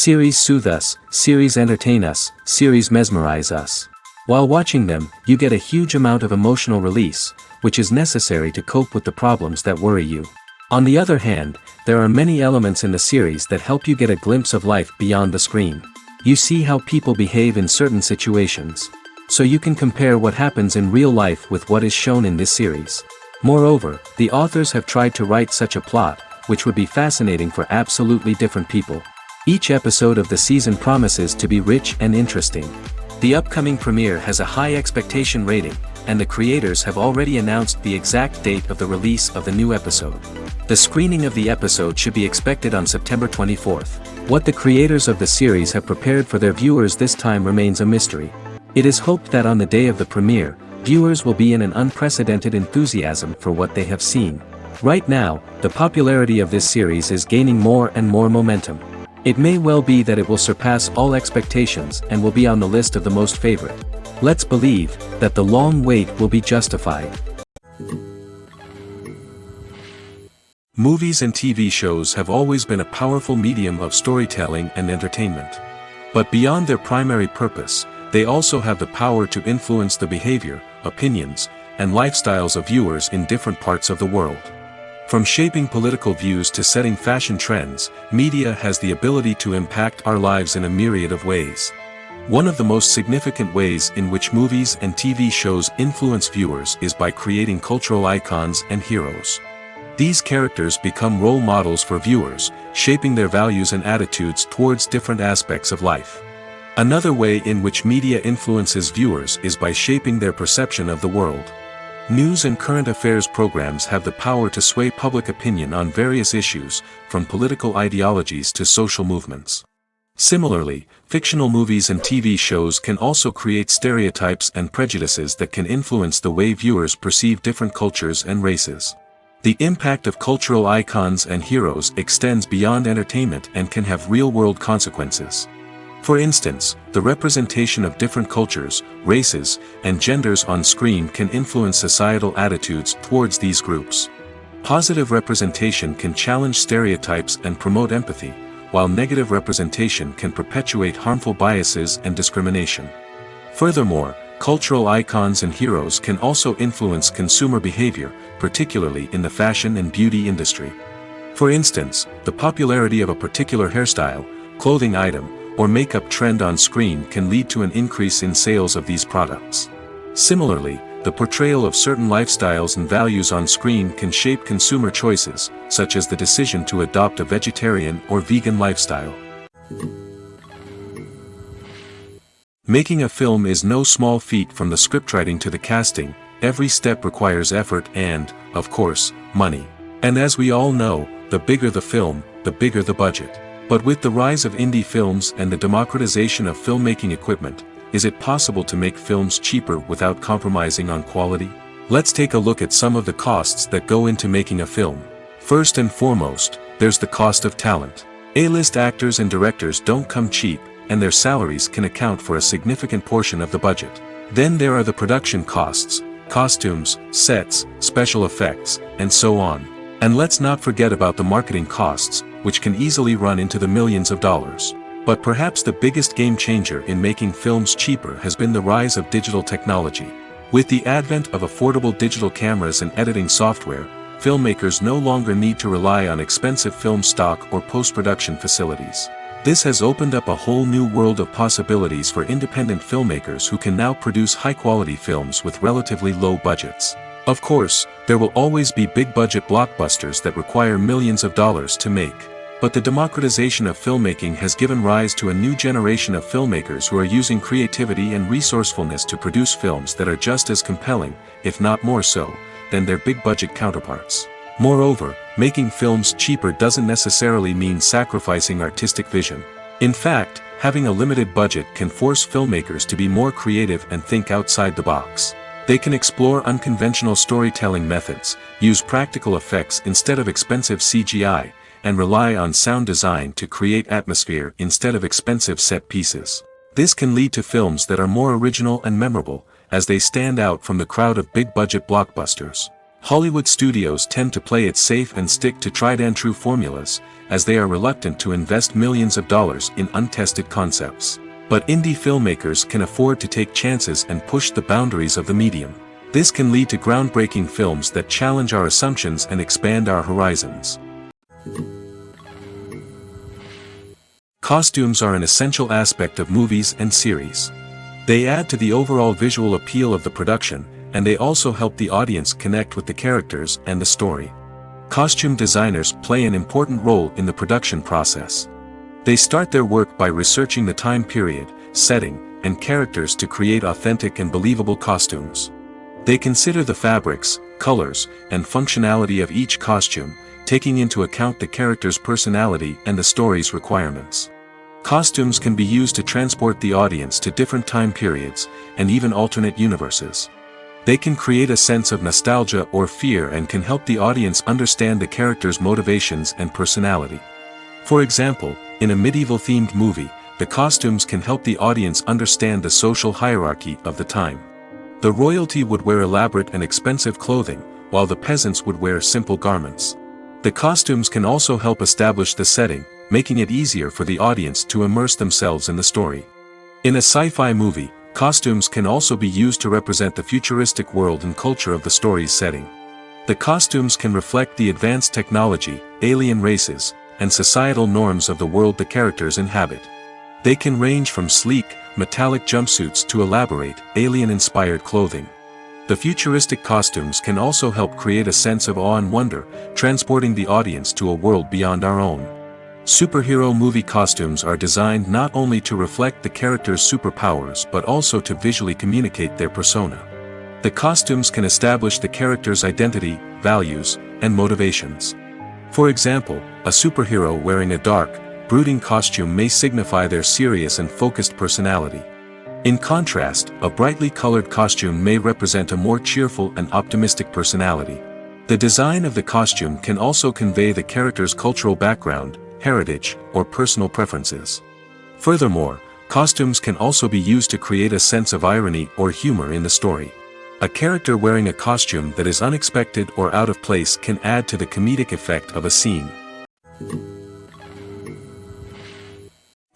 Series soothe us, series entertain us, series mesmerize us. While watching them, you get a huge amount of emotional release, which is necessary to cope with the problems that worry you. On the other hand, there are many elements in the series that help you get a glimpse of life beyond the screen. You see how people behave in certain situations. So you can compare what happens in real life with what is shown in this series. Moreover, the authors have tried to write such a plot, which would be fascinating for absolutely different people. Each episode of the season promises to be rich and interesting. The upcoming premiere has a high expectation rating, and the creators have already announced the exact date of the release of the new episode. The screening of the episode should be expected on September 24th. What the creators of the series have prepared for their viewers this time remains a mystery. It is hoped that on the day of the premiere, viewers will be in an unprecedented enthusiasm for what they have seen. Right now, the popularity of this series is gaining more and more momentum. It may well be that it will surpass all expectations and will be on the list of the most favorite. Let's believe that the long wait will be justified. Movies and TV shows have always been a powerful medium of storytelling and entertainment. But beyond their primary purpose, they also have the power to influence the behavior, opinions, and lifestyles of viewers in different parts of the world. From shaping political views to setting fashion trends, media has the ability to impact our lives in a myriad of ways. One of the most significant ways in which movies and TV shows influence viewers is by creating cultural icons and heroes. These characters become role models for viewers, shaping their values and attitudes towards different aspects of life. Another way in which media influences viewers is by shaping their perception of the world. News and current affairs programs have the power to sway public opinion on various issues, from political ideologies to social movements. Similarly, fictional movies and TV shows can also create stereotypes and prejudices that can influence the way viewers perceive different cultures and races. The impact of cultural icons and heroes extends beyond entertainment and can have real-world consequences. For instance, the representation of different cultures, races, and genders on screen can influence societal attitudes towards these groups. Positive representation can challenge stereotypes and promote empathy, while negative representation can perpetuate harmful biases and discrimination. Furthermore, cultural icons and heroes can also influence consumer behavior, particularly in the fashion and beauty industry. For instance, the popularity of a particular hairstyle, clothing item, or makeup trend on screen can lead to an increase in sales of these products. Similarly, the portrayal of certain lifestyles and values on screen can shape consumer choices, such as the decision to adopt a vegetarian or vegan lifestyle. Making a film is no small feat. From the scriptwriting to the casting, every step requires effort and, of course, money. And as we all know, the bigger the film, the bigger the budget. But with the rise of indie films and the democratization of filmmaking equipment, is it possible to make films cheaper without compromising on quality? Let's take a look at some of the costs that go into making a film. First and foremost, there's the cost of talent. A-list actors and directors don't come cheap, and their salaries can account for a significant portion of the budget. Then there are the production costs, costumes, sets, special effects, and so on. And let's not forget about the marketing costs, which can easily run into the millions of dollars. But perhaps the biggest game changer in making films cheaper has been the rise of digital technology. With the advent of affordable digital cameras and editing software, filmmakers no longer need to rely on expensive film stock or post-production facilities. This has opened up a whole new world of possibilities for independent filmmakers who can now produce high-quality films with relatively low budgets. Of course, there will always be big-budget blockbusters that require millions of dollars to make. But the democratization of filmmaking has given rise to a new generation of filmmakers who are using creativity and resourcefulness to produce films that are just as compelling, if not more so, than their big-budget counterparts. Moreover, making films cheaper doesn't necessarily mean sacrificing artistic vision. In fact, having a limited budget can force filmmakers to be more creative and think outside the box. They can explore unconventional storytelling methods, use practical effects instead of expensive CGI, and rely on sound design to create atmosphere instead of expensive set pieces. This can lead to films that are more original and memorable, as they stand out from the crowd of big-budget blockbusters. Hollywood studios tend to play it safe and stick to tried-and-true formulas, as they are reluctant to invest millions of dollars in untested concepts. But indie filmmakers can afford to take chances and push the boundaries of the medium. This can lead to groundbreaking films that challenge our assumptions and expand our horizons. Costumes are an essential aspect of movies and series. They add to the overall visual appeal of the production, and they also help the audience connect with the characters and the story. Costume designers play an important role in the production process. They start their work by researching the time period, setting, and characters to create authentic and believable costumes. They consider the fabrics, colors, and functionality of each costume, taking into account the character's personality and the story's requirements. Costumes can be used to transport the audience to different time periods, and even alternate universes. They can create a sense of nostalgia or fear and can help the audience understand the character's motivations and personality. For example, in a medieval-themed movie, the costumes can help the audience understand the social hierarchy of the time. The royalty would wear elaborate and expensive clothing, while the peasants would wear simple garments. The costumes can also help establish the setting, making it easier for the audience to immerse themselves in the story. In a sci-fi movie, costumes can also be used to represent the futuristic world and culture of the story's setting. The costumes can reflect the advanced technology, alien races, and societal norms of the world the characters inhabit. They can range from sleek, metallic jumpsuits to elaborate, alien-inspired clothing. The futuristic costumes can also help create a sense of awe and wonder, transporting the audience to a world beyond our own. Superhero movie costumes are designed not only to reflect the character's superpowers but also to visually communicate their persona. The costumes can establish the character's identity, values, and motivations. For example, a superhero wearing a dark, brooding costume may signify their serious and focused personality. In contrast, a brightly colored costume may represent a more cheerful and optimistic personality. The design of the costume can also convey the character's cultural background, heritage, or personal preferences. Furthermore, costumes can also be used to create a sense of irony or humor in the story. A character wearing a costume that is unexpected or out of place can add to the comedic effect of a scene.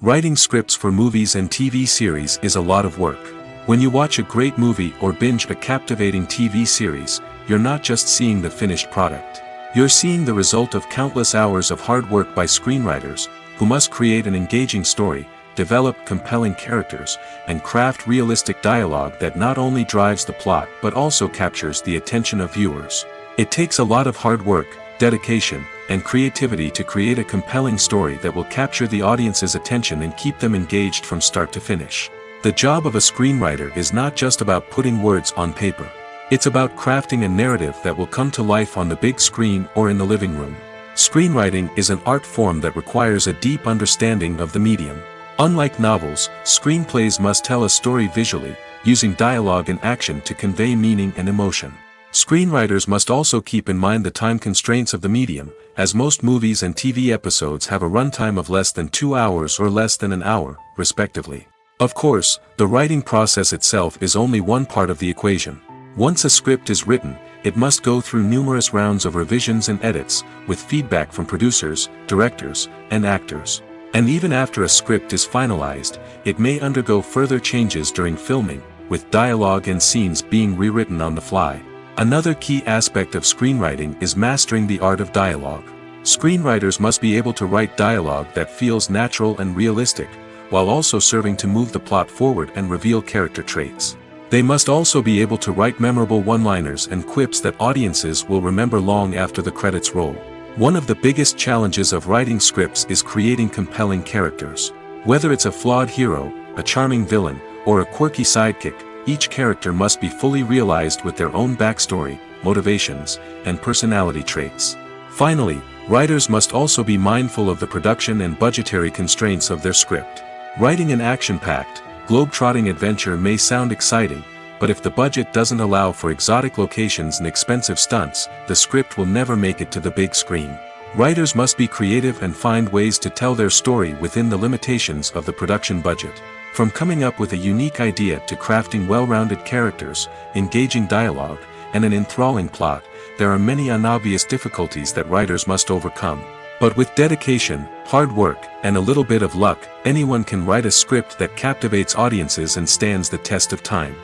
Writing scripts for movies and TV series is a lot of work. When you watch a great movie or binge a captivating TV series, you're not just seeing the finished product. You're seeing the result of countless hours of hard work by screenwriters, who must create an engaging story, develop compelling characters, and craft realistic dialogue that not only drives the plot but also captures the attention of viewers. It takes a lot of hard work, dedication, and creativity to create a compelling story that will capture the audience's attention and keep them engaged from start to finish. The job of a screenwriter is not just about putting words on paper. It's about crafting a narrative that will come to life on the big screen or in the living room. Screenwriting is an art form that requires a deep understanding of the medium. Unlike novels, screenplays must tell a story visually, using dialogue and action to convey meaning and emotion. Screenwriters must also keep in mind the time constraints of the medium, as most movies and TV episodes have a runtime of less than 2 hours or less than an hour, respectively. Of course, the writing process itself is only one part of the equation. Once a script is written, it must go through numerous rounds of revisions and edits, with feedback from producers, directors, and actors. And even after a script is finalized, it may undergo further changes during filming, with dialogue and scenes being rewritten on the fly. Another key aspect of screenwriting is mastering the art of dialogue. Screenwriters must be able to write dialogue that feels natural and realistic, while also serving to move the plot forward and reveal character traits. They must also be able to write memorable one-liners and quips that audiences will remember long after the credits roll. One of the biggest challenges of writing scripts is creating compelling characters. Whether it's a flawed hero, a charming villain, or a quirky sidekick, each character must be fully realized with their own backstory, motivations, and personality traits. Finally, writers must also be mindful of the production and budgetary constraints of their script. Writing an action-packed, globe-trotting adventure may sound exciting, but if the budget doesn't allow for exotic locations and expensive stunts, the script will never make it to the big screen. Writers must be creative and find ways to tell their story within the limitations of the production budget. From coming up with a unique idea to crafting well-rounded characters, engaging dialogue, and an enthralling plot, there are many unobvious difficulties that writers must overcome. But with dedication, hard work, and a little bit of luck, anyone can write a script that captivates audiences and stands the test of time.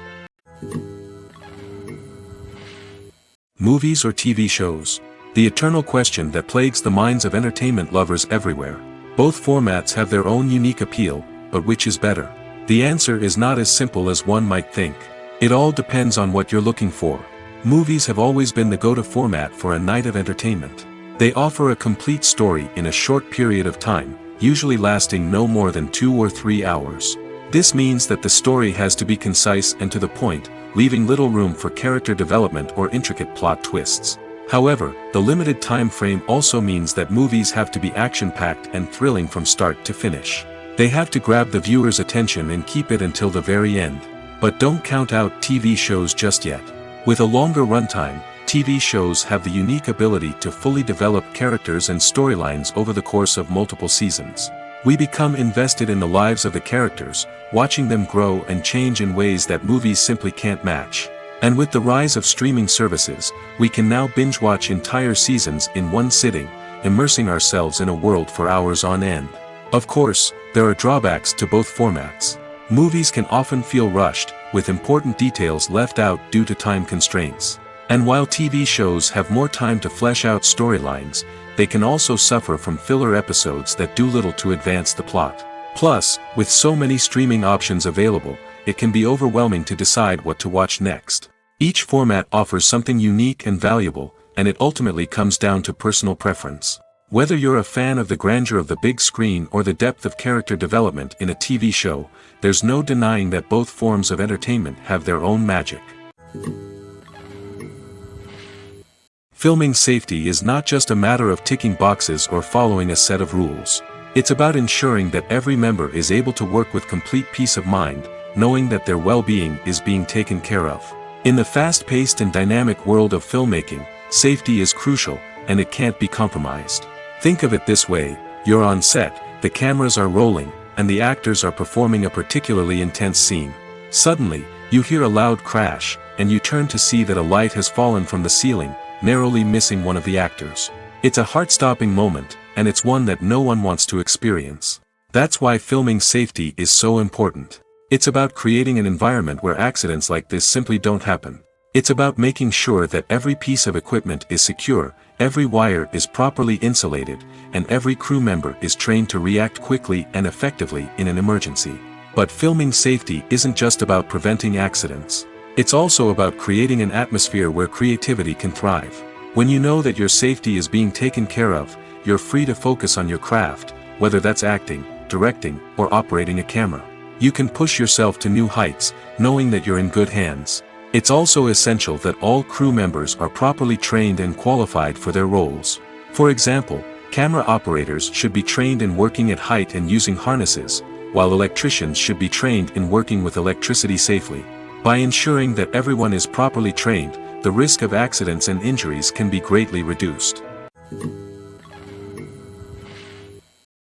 Movies or TV shows? The eternal question that plagues the minds of entertainment lovers everywhere. Both formats have their own unique appeal, but which is better? The answer is not as simple as one might think. It all depends on what you're looking for. Movies have always been the go-to format for a night of entertainment. They offer a complete story in a short period of time, usually lasting no more than 2 or 3 hours. This means that the story has to be concise and to the point, leaving little room for character development or intricate plot twists. However, the limited time frame also means that movies have to be action-packed and thrilling from start to finish. They have to grab the viewer's attention and keep it until the very end. But don't count out TV shows just yet. With a longer runtime, TV shows have the unique ability to fully develop characters and storylines over the course of multiple seasons. We become invested in the lives of the characters, watching them grow and change in ways that movies simply can't match. And with the rise of streaming services, we can now binge-watch entire seasons in one sitting, immersing ourselves in a world for hours on end. Of course, there are drawbacks to both formats. Movies can often feel rushed, with important details left out due to time constraints. And while TV shows have more time to flesh out storylines, they can also suffer from filler episodes that do little to advance the plot. Plus, with so many streaming options available, it can be overwhelming to decide what to watch next. Each format offers something unique and valuable, and it ultimately comes down to personal preference. Whether you're a fan of the grandeur of the big screen or the depth of character development in a TV show, there's no denying that both forms of entertainment have their own magic. Filming safety is not just a matter of ticking boxes or following a set of rules. It's about ensuring that every member is able to work with complete peace of mind, knowing that their well-being is being taken care of. In the fast-paced and dynamic world of filmmaking, safety is crucial, and it can't be compromised. Think of it this way: you're on set, the cameras are rolling, and the actors are performing a particularly intense scene. Suddenly, you hear a loud crash, and you turn to see that a light has fallen from the ceiling, narrowly missing one of the actors. It's a heart-stopping moment, and it's one that no one wants to experience. That's why filming safety is so important. It's about creating an environment where accidents like this simply don't happen. It's about making sure that every piece of equipment is secure, every wire is properly insulated, and every crew member is trained to react quickly and effectively in an emergency. But filming safety isn't just about preventing accidents. It's also about creating an atmosphere where creativity can thrive. When you know that your safety is being taken care of, you're free to focus on your craft, whether that's acting, directing, or operating a camera. You can push yourself to new heights, knowing that you're in good hands. It's also essential that all crew members are properly trained and qualified for their roles. For example, camera operators should be trained in working at height and using harnesses, while electricians should be trained in working with electricity safely. By ensuring that everyone is properly trained, the risk of accidents and injuries can be greatly reduced.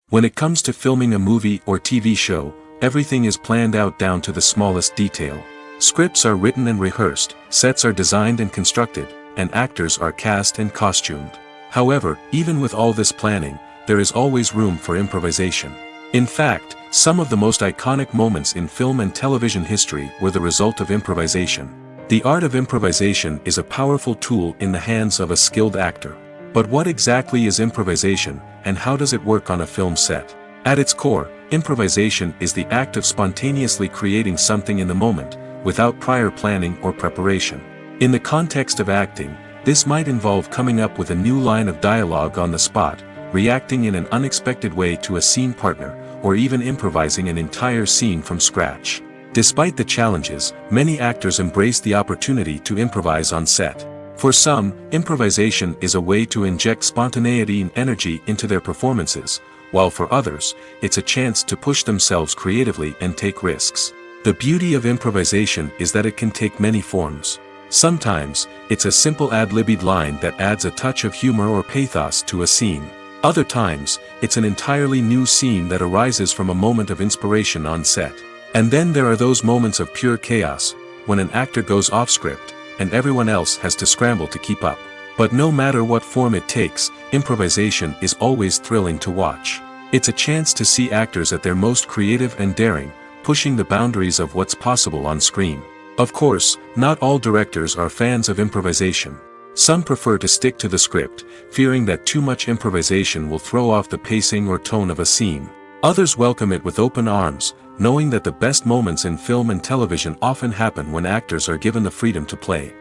When it comes to filming a movie or TV show, everything is planned out down to the smallest detail. Scripts are written and rehearsed, sets are designed and constructed, and actors are cast and costumed. However, even with all this planning, there is always room for improvisation. In fact, some of the most iconic moments in film and television history were the result of improvisation. The art of improvisation is a powerful tool in the hands of a skilled actor. But what exactly is improvisation, and how does it work on a film set? At its core, improvisation is the act of spontaneously creating something in the moment, without prior planning or preparation. In the context of acting, this might involve coming up with a new line of dialogue on the spot, reacting in an unexpected way to a scene partner, or even improvising an entire scene from scratch. Despite the challenges, many actors embrace the opportunity to improvise on set. For some, improvisation is a way to inject spontaneity and energy into their performances, while for others, it's a chance to push themselves creatively and take risks. The beauty of improvisation is that it can take many forms. Sometimes, it's a simple ad-libbed line that adds a touch of humor or pathos to a scene. Other times, it's an entirely new scene that arises from a moment of inspiration on set. And then there are those moments of pure chaos, when an actor goes off script, and everyone else has to scramble to keep up. But no matter what form it takes, improvisation is always thrilling to watch. It's a chance to see actors at their most creative and daring, pushing the boundaries of what's possible on screen. Of course, not all directors are fans of improvisation. Some prefer to stick to the script, fearing that too much improvisation will throw off the pacing or tone of a scene. Others welcome it with open arms, knowing that the best moments in film and television often happen when actors are given the freedom to play.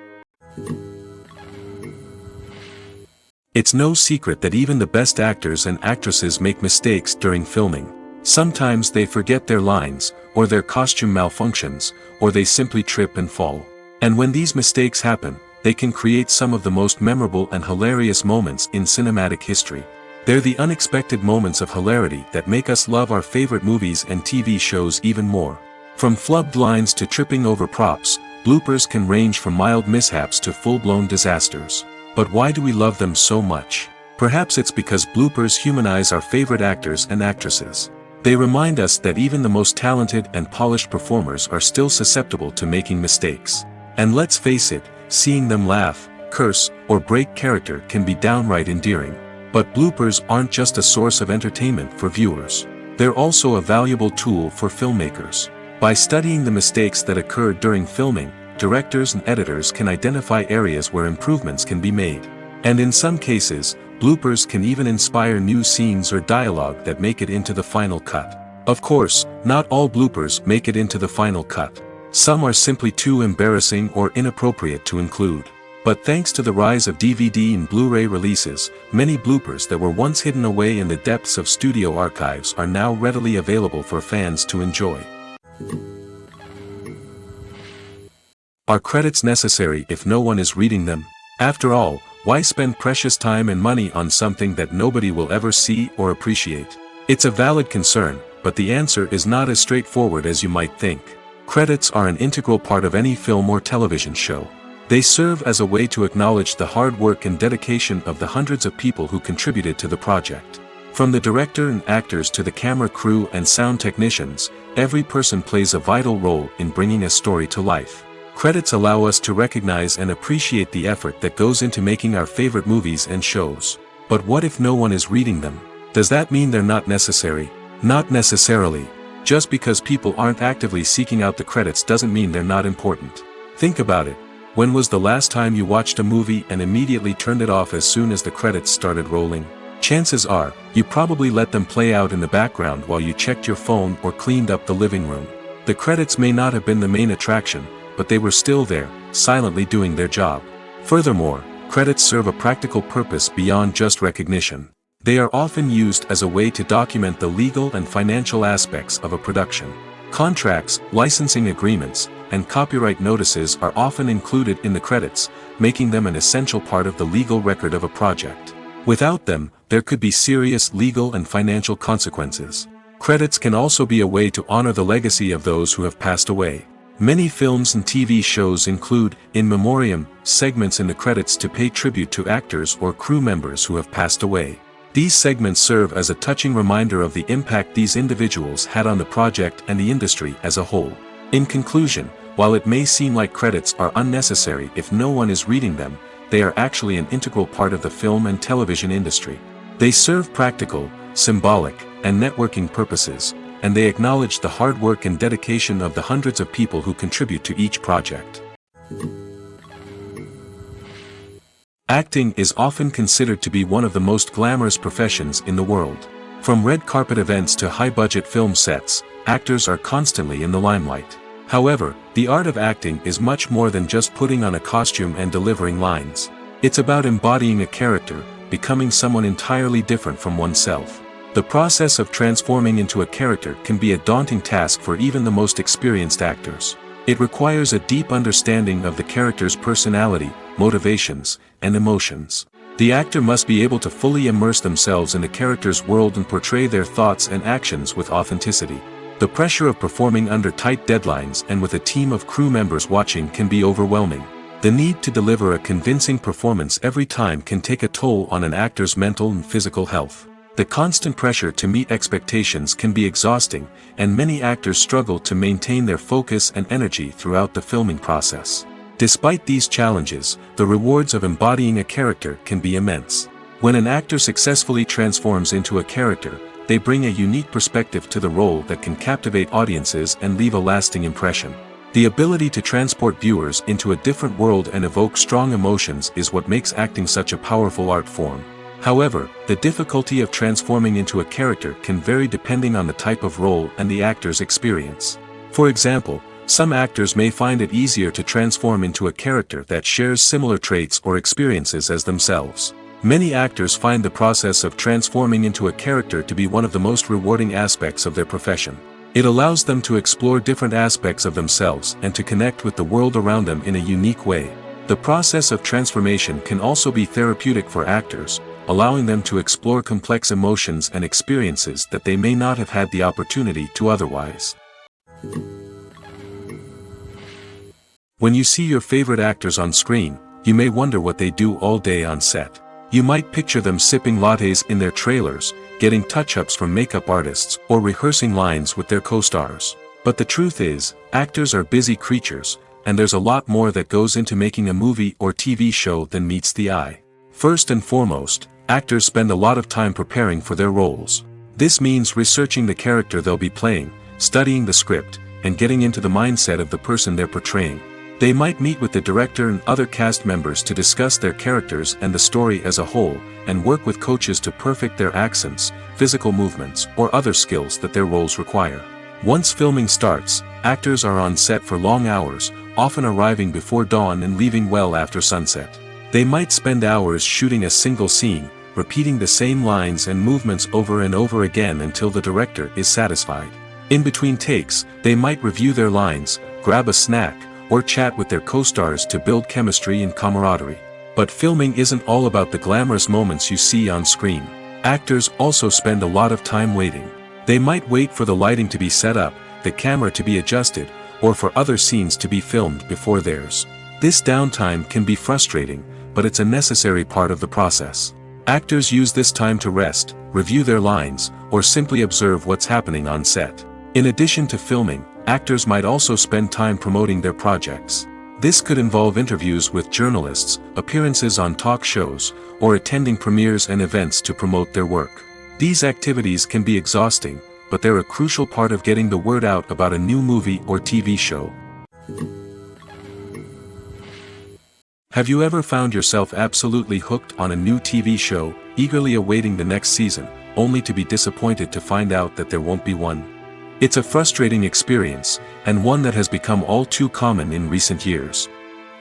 It's no secret that even the best actors and actresses make mistakes during filming. Sometimes they forget their lines, or their costume malfunctions, or they simply trip and fall. And when these mistakes happen, they can create some of the most memorable and hilarious moments in cinematic history. They're the unexpected moments of hilarity that make us love our favorite movies and TV shows even more. From flubbed lines to tripping over props, bloopers can range from mild mishaps to full-blown disasters. But why do we love them so much? Perhaps it's because bloopers humanize our favorite actors and actresses. They remind us that even the most talented and polished performers are still susceptible to making mistakes. And let's face it, seeing them laugh, curse, or break character can be downright endearing. But bloopers aren't just a source of entertainment for viewers. They're also a valuable tool for filmmakers. By studying the mistakes that occurred during filming, directors and editors can identify areas where improvements can be made. And in some cases, bloopers can even inspire new scenes or dialogue that make it into the final cut. Of course, not all bloopers make it into the final cut. Some are simply too embarrassing or inappropriate to include. But thanks to the rise of DVD and Blu-ray releases, many bloopers that were once hidden away in the depths of studio archives are now readily available for fans to enjoy. Are credits necessary if no one is reading them? After all, why spend precious time and money on something that nobody will ever see or appreciate? It's a valid concern, but the answer is not as straightforward as you might think. Credits are an integral part of any film or television show. They serve as a way to acknowledge the hard work and dedication of the hundreds of people who contributed to the project. From the director and actors to the camera crew and sound technicians, every person plays a vital role in bringing a story to life. Credits allow us to recognize and appreciate the effort that goes into making our favorite movies and shows. But what if no one is reading them? Does that mean they're not necessary? Not necessarily. Just because people aren't actively seeking out the credits doesn't mean they're not important. Think about it. When was the last time you watched a movie and immediately turned it off as soon as the credits started rolling? Chances are, you probably let them play out in the background while you checked your phone or cleaned up the living room. The credits may not have been the main attraction, but they were still there, silently doing their job. Furthermore, credits serve a practical purpose beyond just recognition. They are often used as a way to document the legal and financial aspects of a production. Contracts, licensing agreements, and copyright notices are often included in the credits, making them an essential part of the legal record of a project. Without them, there could be serious legal and financial consequences. Credits can also be a way to honor the legacy of those who have passed away. Many films and TV shows include, in memoriam, segments in the credits to pay tribute to actors or crew members who have passed away. These segments serve as a touching reminder of the impact these individuals had on the project and the industry as a whole. In conclusion, while it may seem like credits are unnecessary if no one is reading them, they are actually an integral part of the film and television industry. They serve practical, symbolic, and networking purposes, and they acknowledge the hard work and dedication of the hundreds of people who contribute to each project. Acting is often considered to be one of the most glamorous professions in the world. From red carpet events to high-budget film sets, actors are constantly in the limelight. However, the art of acting is much more than just putting on a costume and delivering lines. It's about embodying a character, becoming someone entirely different from oneself. The process of transforming into a character can be a daunting task for even the most experienced actors. It requires a deep understanding of the character's personality, motivations, and emotions. The actor must be able to fully immerse themselves in the character's world and portray their thoughts and actions with authenticity. The pressure of performing under tight deadlines and with a team of crew members watching can be overwhelming. The need to deliver a convincing performance every time can take a toll on an actor's mental and physical health. The constant pressure to meet expectations can be exhausting, and many actors struggle to maintain their focus and energy throughout the filming process. Despite these challenges, the rewards of embodying a character can be immense. When an actor successfully transforms into a character, they bring a unique perspective to the role that can captivate audiences and leave a lasting impression. The ability to transport viewers into a different world and evoke strong emotions is what makes acting such a powerful art form. However, the difficulty of transforming into a character can vary depending on the type of role and the actor's experience. For example, some actors may find it easier to transform into a character that shares similar traits or experiences as themselves. Many actors find the process of transforming into a character to be one of the most rewarding aspects of their profession. It allows them to explore different aspects of themselves and to connect with the world around them in a unique way. The process of transformation can also be therapeutic for actors, allowing them to explore complex emotions and experiences that they may not have had the opportunity to otherwise. When you see your favorite actors on screen, you may wonder what they do all day on set. You might picture them sipping lattes in their trailers, getting touch-ups from makeup artists, or rehearsing lines with their co-stars. But the truth is, actors are busy creatures, and there's a lot more that goes into making a movie or TV show than meets the eye. First and foremost, actors spend a lot of time preparing for their roles. This means researching the character they'll be playing, studying the script, and getting into the mindset of the person they're portraying. They might meet with the director and other cast members to discuss their characters and the story as a whole, and work with coaches to perfect their accents, physical movements, or other skills that their roles require. Once filming starts, actors are on set for long hours, often arriving before dawn and leaving well after sunset. They might spend hours shooting a single scene, repeating the same lines and movements over and over again until the director is satisfied. In between takes, they might review their lines, grab a snack, or chat with their co-stars to build chemistry and camaraderie. But filming isn't all about the glamorous moments you see on screen. Actors also spend a lot of time waiting. They might wait for the lighting to be set up, the camera to be adjusted, or for other scenes to be filmed before theirs. This downtime can be frustrating, but it's a necessary part of the process. Actors use this time to rest, review their lines, or simply observe what's happening on set. In addition to filming, actors might also spend time promoting their projects. This could involve interviews with journalists, appearances on talk shows, or attending premieres and events to promote their work. These activities can be exhausting, but they're a crucial part of getting the word out about a new movie or TV show. Have you ever found yourself absolutely hooked on a new TV show, eagerly awaiting the next season, only to be disappointed to find out that there won't be one? It's a frustrating experience, and one that has become all too common in recent years.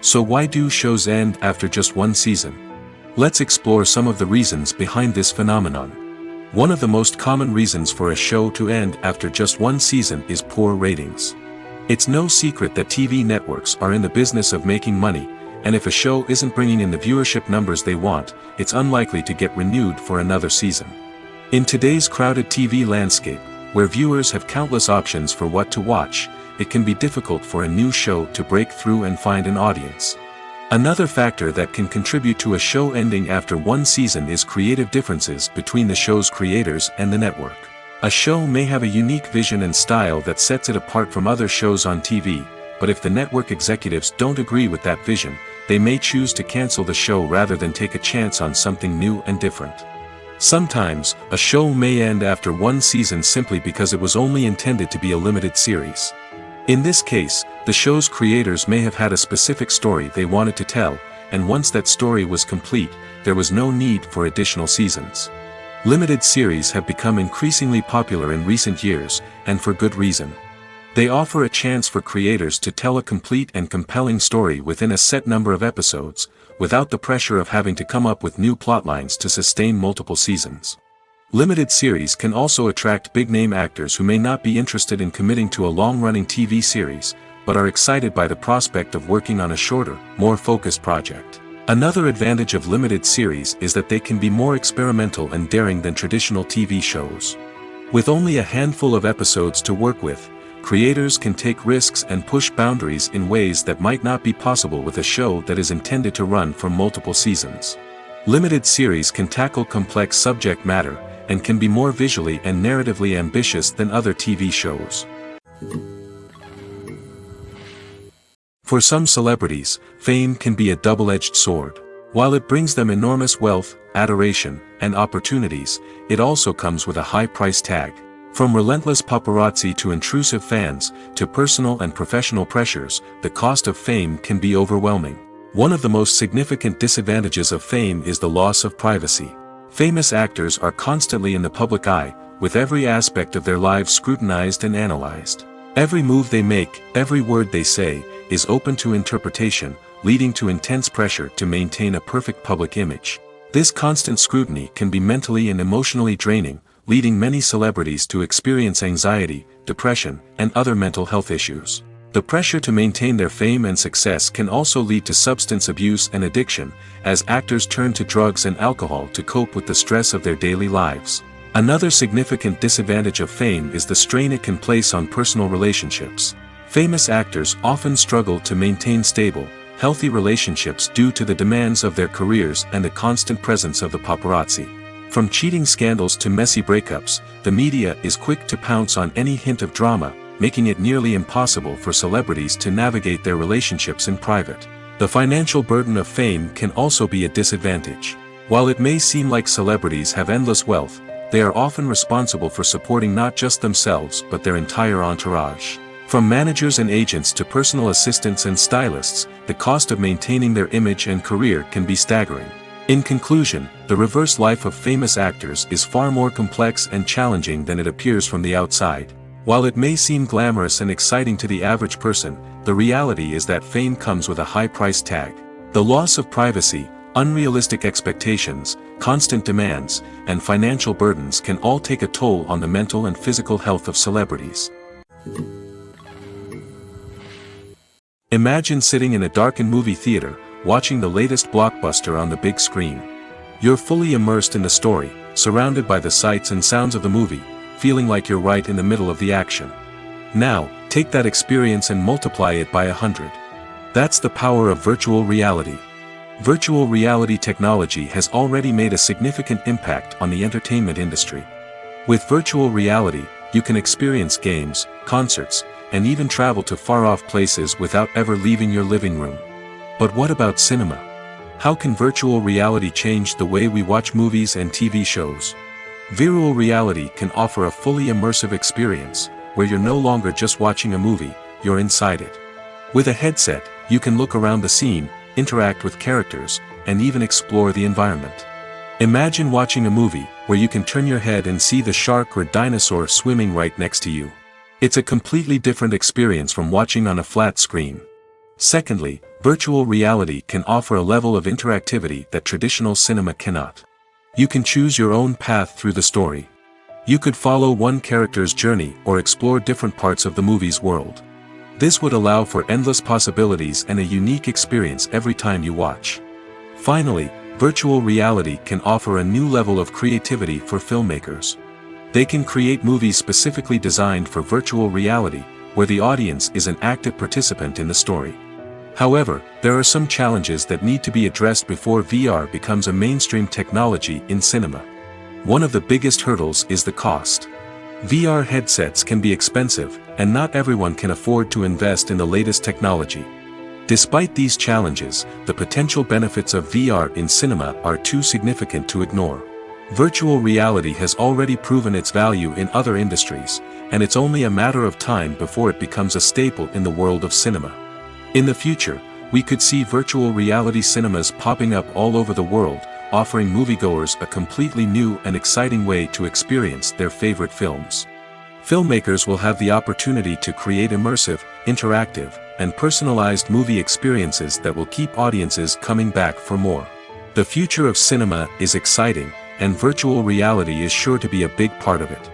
So why do shows end after just one season? Let's explore some of the reasons behind this phenomenon. One of the most common reasons for a show to end after just one season is poor ratings. It's no secret that TV networks are in the business of making money, and if a show isn't bringing in the viewership numbers they want, it's unlikely to get renewed for another season. In today's crowded TV landscape, where viewers have countless options for what to watch, it can be difficult for a new show to break through and find an audience. Another factor that can contribute to a show ending after one season is creative differences between the show's creators and the network. A show may have a unique vision and style that sets it apart from other shows on TV, but if the network executives don't agree with that vision, they may choose to cancel the show rather than take a chance on something new and different. Sometimes, a show may end after one season simply because it was only intended to be a limited series. In this case, the show's creators may have had a specific story they wanted to tell, and once that story was complete, there was no need for additional seasons. Limited series have become increasingly popular in recent years, and for good reason. They offer a chance for creators to tell a complete and compelling story within a set number of episodes, without the pressure of having to come up with new plotlines to sustain multiple seasons. Limited series can also attract big-name actors who may not be interested in committing to a long-running TV series, but are excited by the prospect of working on a shorter, more focused project. Another advantage of limited series is that they can be more experimental and daring than traditional TV shows. With only a handful of episodes to work with, creators can take risks and push boundaries in ways that might not be possible with a show that is intended to run for multiple seasons. Limited series can tackle complex subject matter, and can be more visually and narratively ambitious than other TV shows. For some celebrities, fame can be a double-edged sword. While it brings them enormous wealth, adoration, and opportunities, it also comes with a high price tag. From relentless paparazzi to intrusive fans, to personal and professional pressures, the cost of fame can be overwhelming. One of the most significant disadvantages of fame is the loss of privacy. Famous actors are constantly in the public eye, with every aspect of their lives scrutinized and analyzed. Every move they make, every word they say, is open to interpretation, leading to intense pressure to maintain a perfect public image. This constant scrutiny can be mentally and emotionally draining, leading many celebrities to experience anxiety, depression, and other mental health issues. The pressure to maintain their fame and success can also lead to substance abuse and addiction, as actors turn to drugs and alcohol to cope with the stress of their daily lives. Another significant disadvantage of fame is the strain it can place on personal relationships. Famous actors often struggle to maintain stable, healthy relationships due to the demands of their careers and the constant presence of the paparazzi. From cheating scandals to messy breakups, the media is quick to pounce on any hint of drama, making it nearly impossible for celebrities to navigate their relationships in private. The financial burden of fame can also be a disadvantage. While it may seem like celebrities have endless wealth, they are often responsible for supporting not just themselves but their entire entourage. From managers and agents to personal assistants and stylists, the cost of maintaining their image and career can be staggering. In conclusion, the reverse life of famous actors is far more complex and challenging than it appears from the outside. While it may seem glamorous and exciting to the average person, the reality is that fame comes with a high price tag. The loss of privacy, unrealistic expectations, constant demands, and financial burdens can all take a toll on the mental and physical health of celebrities. Imagine sitting in a darkened movie theater, watching the latest blockbuster on the big screen. You're fully immersed in the story, surrounded by the sights and sounds of the movie, feeling like you're right in the middle of the action. Now, take that experience and multiply it by 100. That's the power of virtual reality. Virtual reality technology has already made a significant impact on the entertainment industry. With virtual reality, you can experience games, concerts, and even travel to far-off places without ever leaving your living room. But what about cinema? How can virtual reality change the way we watch movies and TV shows? Virtual reality can offer a fully immersive experience, where you're no longer just watching a movie, you're inside it. With a headset, you can look around the scene, interact with characters, and even explore the environment. Imagine watching a movie, where you can turn your head and see the shark or dinosaur swimming right next to you. It's a completely different experience from watching on a flat screen. Secondly, virtual reality can offer a level of interactivity that traditional cinema cannot. You can choose your own path through the story. You could follow one character's journey or explore different parts of the movie's world. This would allow for endless possibilities and a unique experience every time you watch. Finally, virtual reality can offer a new level of creativity for filmmakers. They can create movies specifically designed for virtual reality, where the audience is an active participant in the story. However, there are some challenges that need to be addressed before VR becomes a mainstream technology in cinema. One of the biggest hurdles is the cost. VR headsets can be expensive, and not everyone can afford to invest in the latest technology. Despite these challenges, the potential benefits of VR in cinema are too significant to ignore. Virtual reality has already proven its value in other industries, and it's only a matter of time before it becomes a staple in the world of cinema. In the future, We could see virtual reality cinemas popping up all over the world, offering moviegoers a completely new and exciting way to experience their favorite films. Filmmakers will have the opportunity to create immersive, interactive, and personalized movie experiences that will keep audiences coming back for more. The future of cinema is exciting, and virtual reality is sure to be a big part of it.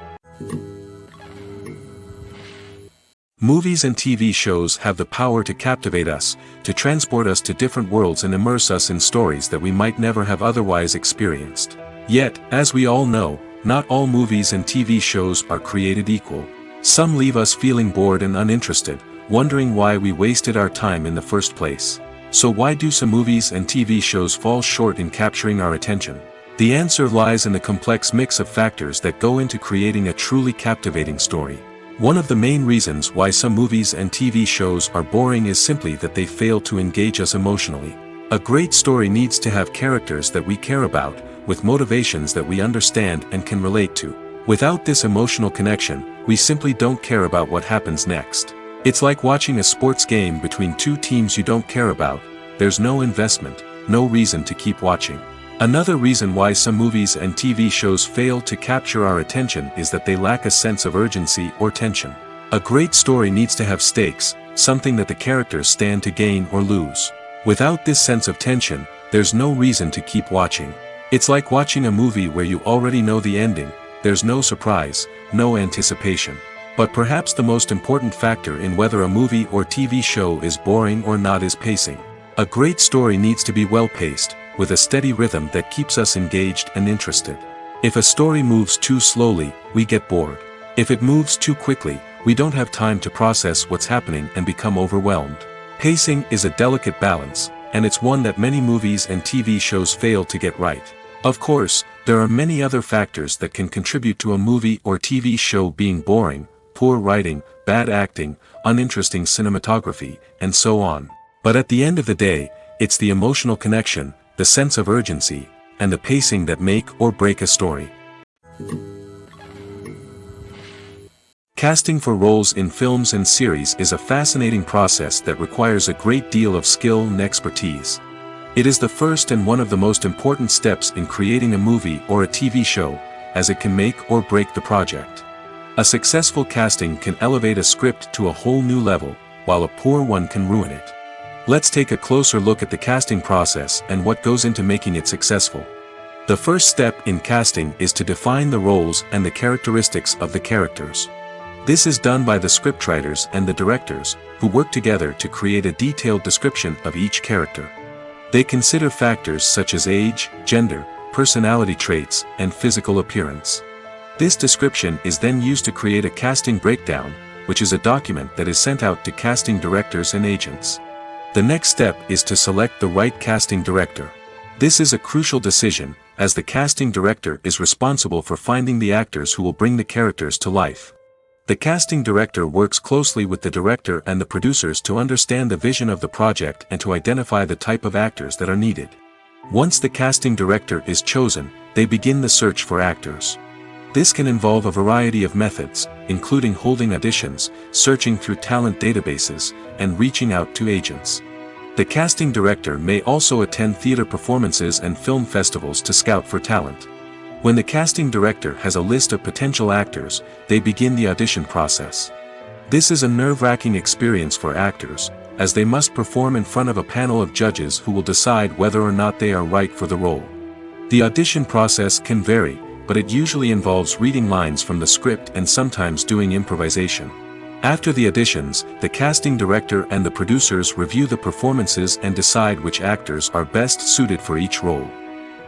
Movies and TV shows have the power to captivate us, to transport us to different worlds and immerse us in stories that we might never have otherwise experienced. Yet, as we all know, not all movies and TV shows are created equal. Some leave us feeling bored and uninterested, wondering why we wasted our time in the first place. So why do some movies and TV shows fall short in capturing our attention? The answer lies in the complex mix of factors that go into creating a truly captivating story. One of the main reasons why some movies and TV shows are boring is simply that they fail to engage us emotionally. A great story needs to have characters that we care about, with motivations that we understand and can relate to. Without this emotional connection, we simply don't care about what happens next. It's like watching a sports game between two teams you don't care about. There's no investment, no reason to keep watching. Another reason why some movies and TV shows fail to capture our attention is that they lack a sense of urgency or tension. A great story needs to have stakes, something that the characters stand to gain or lose. Without this sense of tension, there's no reason to keep watching. It's like watching a movie where you already know the ending. There's no surprise, no anticipation. But perhaps the most important factor in whether a movie or TV show is boring or not is pacing. A great story needs to be well-paced, with a steady rhythm that keeps us engaged and interested. If a story moves too slowly, we get bored. If it moves too quickly, we don't have time to process what's happening and become overwhelmed. Pacing is a delicate balance, and it's one that many movies and TV shows fail to get right. Of course, there are many other factors that can contribute to a movie or TV show being boring: poor writing, bad acting, uninteresting cinematography, and so on. But at the end of the day, it's the emotional connection, the sense of urgency, and the pacing that make or break a story. Casting for roles in films and series is a fascinating process that requires a great deal of skill and expertise. It is the first and one of the most important steps in creating a movie or a TV show, as it can make or break the project. A successful casting can elevate a script to a whole new level, while a poor one can ruin it. Let's take a closer look at the casting process and what goes into making it successful. The first step in casting is to define the roles and the characteristics of the characters. This is done by the scriptwriters and the directors, who work together to create a detailed description of each character. They consider factors such as age, gender, personality traits, and physical appearance. This description is then used to create a casting breakdown, which is a document that is sent out to casting directors and agents. The next step is to select the right casting director. This is a crucial decision, as the casting director is responsible for finding the actors who will bring the characters to life. The casting director works closely with the director and the producers to understand the vision of the project and to identify the type of actors that are needed. Once the casting director is chosen, they begin the search for actors. This can involve a variety of methods, including holding auditions, searching through talent databases, and reaching out to agents. The casting director may also attend theater performances and film festivals to scout for talent. When the casting director has a list of potential actors, they begin the audition process. This is a nerve-wracking experience for actors, as they must perform in front of a panel of judges who will decide whether or not they are right for the role. The audition process can vary, but it usually involves reading lines from the script and sometimes doing improvisation. After the auditions, the casting director and the producers review the performances and decide which actors are best suited for each role.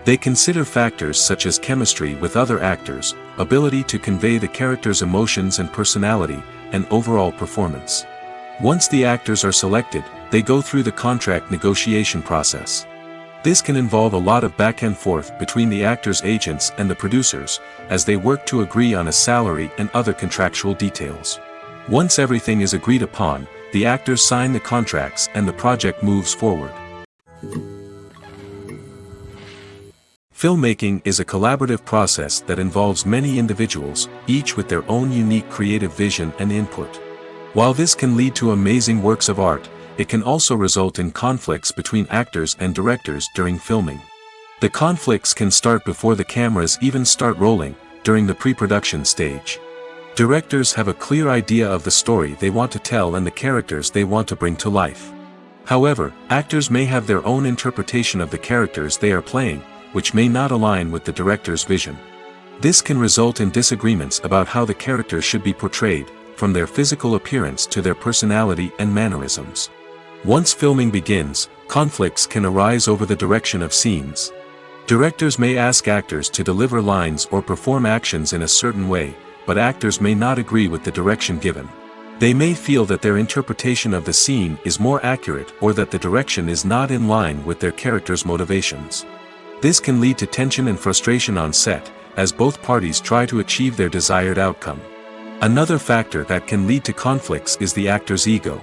They consider factors such as chemistry with other actors, ability to convey the character's emotions and personality, and overall performance. Once the actors are selected, they go through the contract negotiation process. This can involve a lot of back and forth between the actors' agents and the producers, as they work to agree on a salary and other contractual details. Once everything is agreed upon, the actors sign the contracts and the project moves forward. Filmmaking is a collaborative process that involves many individuals, each with their own unique creative vision and input. While this can lead to amazing works of art, it can also result in conflicts between actors and directors during filming. The conflicts can start before the cameras even start rolling, during the pre-production stage. Directors have a clear idea of the story they want to tell and the characters they want to bring to life. However, actors may have their own interpretation of the characters they are playing, which may not align with the director's vision. This can result in disagreements about how the characters should be portrayed, from their physical appearance to their personality and mannerisms. Once filming begins, conflicts can arise over the direction of scenes. Directors may ask actors to deliver lines or perform actions in a certain way, but actors may not agree with the direction given. They may feel that their interpretation of the scene is more accurate or that the direction is not in line with their character's motivations. This can lead to tension and frustration on set, as both parties try to achieve their desired outcome. Another factor that can lead to conflicts is the actor's ego.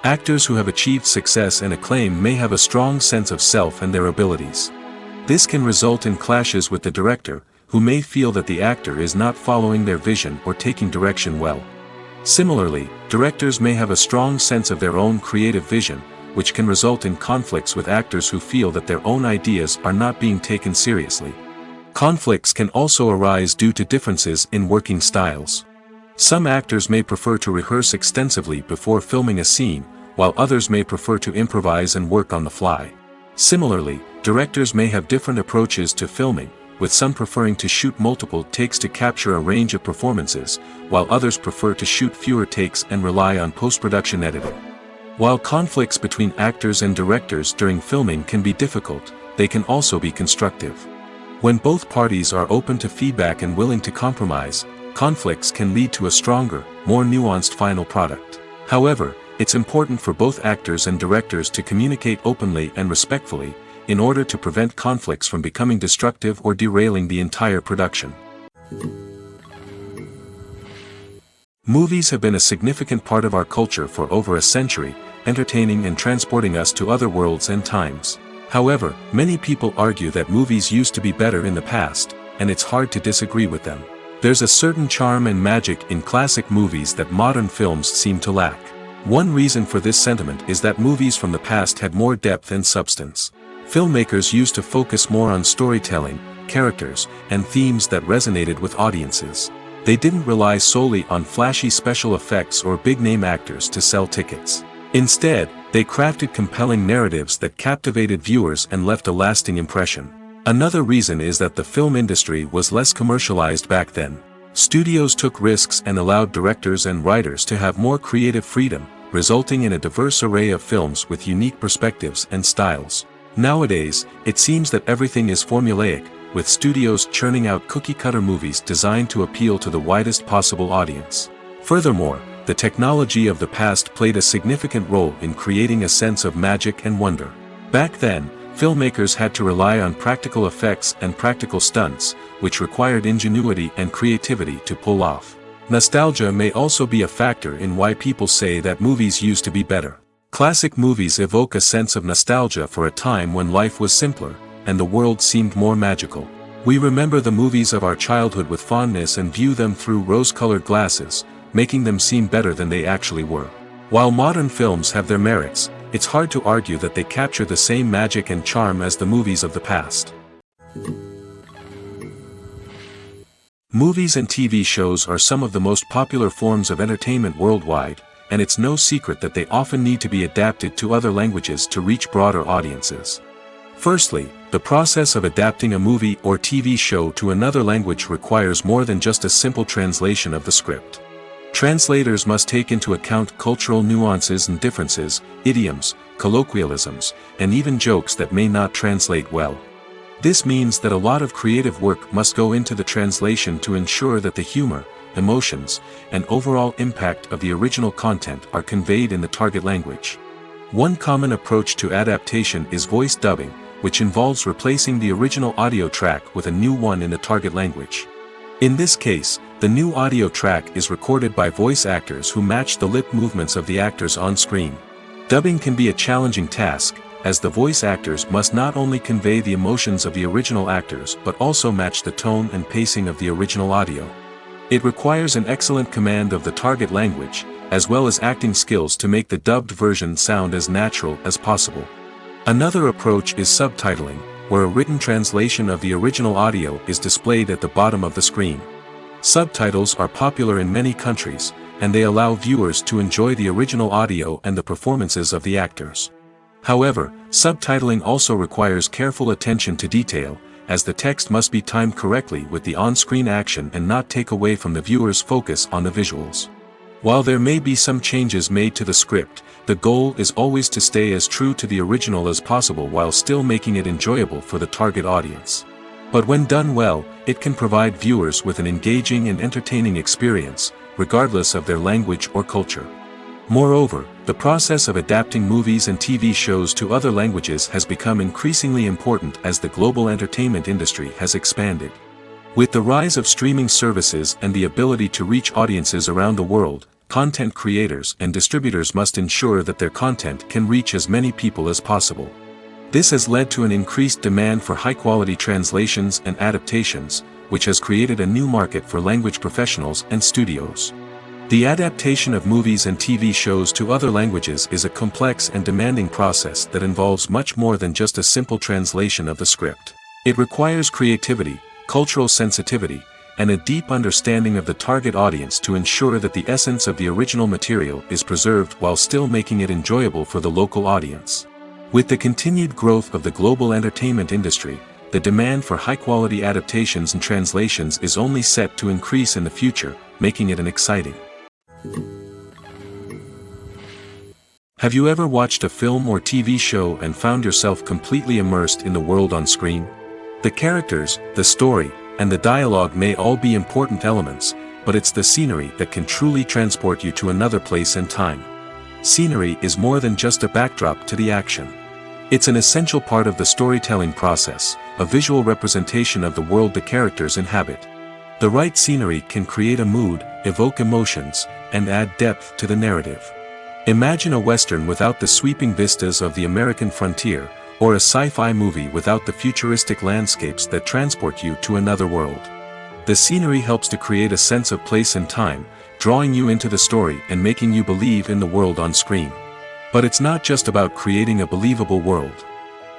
Actors who have achieved success and acclaim may have a strong sense of self and their abilities. This can result in clashes with the director, who may feel that the actor is not following their vision or taking direction well. Similarly, directors may have a strong sense of their own creative vision, which can result in conflicts with actors who feel that their own ideas are not being taken seriously. Conflicts can also arise due to differences in working styles. Some actors may prefer to rehearse extensively before filming a scene, while others may prefer to improvise and work on the fly. Similarly, directors may have different approaches to filming, with some preferring to shoot multiple takes to capture a range of performances, while others prefer to shoot fewer takes and rely on post-production editing. While conflicts between actors and directors during filming can be difficult, they can also be constructive. When both parties are open to feedback and willing to compromise, conflicts can lead to a stronger, more nuanced final product. However, it's important for both actors and directors to communicate openly and respectfully, in order to prevent conflicts from becoming destructive or derailing the entire production. Movies have been a significant part of our culture for over a century, entertaining and transporting us to other worlds and times. However, many people argue that movies used to be better in the past, and it's hard to disagree with them. There's a certain charm and magic in classic movies that modern films seem to lack. One reason for this sentiment is that movies from the past had more depth and substance. Filmmakers used to focus more on storytelling, characters, and themes that resonated with audiences. They didn't rely solely on flashy special effects or big-name actors to sell tickets. Instead, they crafted compelling narratives that captivated viewers and left a lasting impression. Another reason is that the film industry was less commercialized back then. Studios took risks and allowed directors and writers to have more creative freedom, resulting in a diverse array of films with unique perspectives and styles. Nowadays, it seems that everything is formulaic, with studios churning out cookie-cutter movies designed to appeal to the widest possible audience. Furthermore, the technology of the past played a significant role in creating a sense of magic and wonder. Back then, filmmakers had to rely on practical effects and practical stunts, which required ingenuity and creativity to pull off. Nostalgia may also be a factor in why people say that movies used to be better. Classic movies evoke a sense of nostalgia for a time when life was simpler, and the world seemed more magical. We remember the movies of our childhood with fondness and view them through rose-colored glasses, making them seem better than they actually were. While modern films have their merits, it's hard to argue that they capture the same magic and charm as the movies of the past. Movies and TV shows are some of the most popular forms of entertainment worldwide, and it's no secret that they often need to be adapted to other languages to reach broader audiences. Firstly, the process of adapting a movie or TV show to another language requires more than just a simple translation of the script. Translators must take into account cultural nuances and differences, idioms, colloquialisms, and even jokes that may not translate well. This means that a lot of creative work must go into the translation to ensure that the humor, emotions, and overall impact of the original content are conveyed in the target language. One common approach to adaptation is voice dubbing, which involves replacing the original audio track with a new one in the target language. In this case, the new audio track is recorded by voice actors who match the lip movements of the actors on screen. Dubbing can be a challenging task, as the voice actors must not only convey the emotions of the original actors but also match the tone and pacing of the original audio. It requires an excellent command of the target language, as well as acting skills to make the dubbed version sound as natural as possible. Another approach is subtitling, where a written translation of the original audio is displayed at the bottom of the screen. Subtitles are popular in many countries, and they allow viewers to enjoy the original audio and the performances of the actors. However, subtitling also requires careful attention to detail, as the text must be timed correctly with the on-screen action and not take away from the viewer's focus on the visuals. While there may be some changes made to the script, the goal is always to stay as true to the original as possible while still making it enjoyable for the target audience. But when done well, it can provide viewers with an engaging and entertaining experience, regardless of their language or culture. Moreover, the process of adapting movies and TV shows to other languages has become increasingly important as the global entertainment industry has expanded. With the rise of streaming services and the ability to reach audiences around the world, content creators and distributors must ensure that their content can reach as many people as possible. This has led to an increased demand for high-quality translations and adaptations, which has created a new market for language professionals and studios. The adaptation of movies and TV shows to other languages is a complex and demanding process that involves much more than just a simple translation of the script. It requires creativity, cultural sensitivity, and a deep understanding of the target audience to ensure that the essence of the original material is preserved while still making it enjoyable for the local audience. With the continued growth of the global entertainment industry, the demand for high-quality adaptations and translations is only set to increase in the future, making it exciting. Have you ever watched a film or TV show and found yourself completely immersed in the world on screen? The characters, the story, and the dialogue may all be important elements, but it's the scenery that can truly transport you to another place and time. Scenery is more than just a backdrop to the action. It's an essential part of the storytelling process, a visual representation of the world the characters inhabit. The right scenery can create a mood, evoke emotions, and add depth to the narrative. Imagine a Western without the sweeping vistas of the American frontier, or a sci-fi movie without the futuristic landscapes that transport you to another world. The scenery helps to create a sense of place and time, drawing you into the story and making you believe in the world on screen. But it's not just about creating a believable world.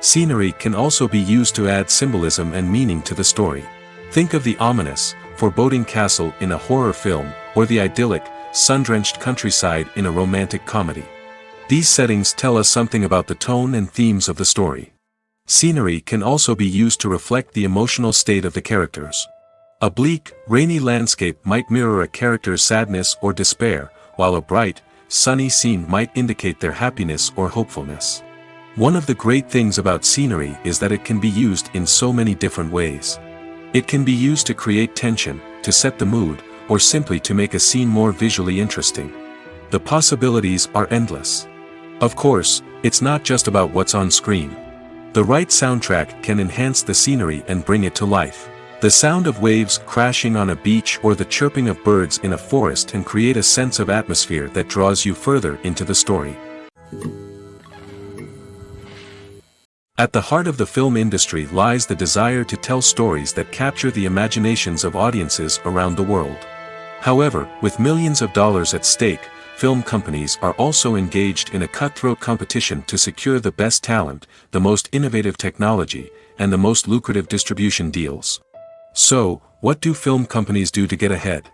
Scenery can also be used to add symbolism and meaning to the story. Think of the ominous, foreboding castle in a horror film, or the idyllic, sun-drenched countryside in a romantic comedy. These settings tell us something about the tone and themes of the story. Scenery can also be used to reflect the emotional state of the characters. A bleak, rainy landscape might mirror a character's sadness or despair, while a bright, sunny scene might indicate their happiness or hopefulness. One of the great things about scenery is that it can be used in so many different ways. It can be used to create tension, to set the mood, or simply to make a scene more visually interesting. The possibilities are endless. Of course, it's not just about what's on screen. The right soundtrack can enhance the scenery and bring it to life. The sound of waves crashing on a beach or the chirping of birds in a forest can create a sense of atmosphere that draws you further into the story. At the heart of the film industry lies the desire to tell stories that capture the imaginations of audiences around the world. However, with millions of dollars at stake, film companies are also engaged in a cutthroat competition to secure the best talent, the most innovative technology, and the most lucrative distribution deals. So, what do film companies do to get ahead?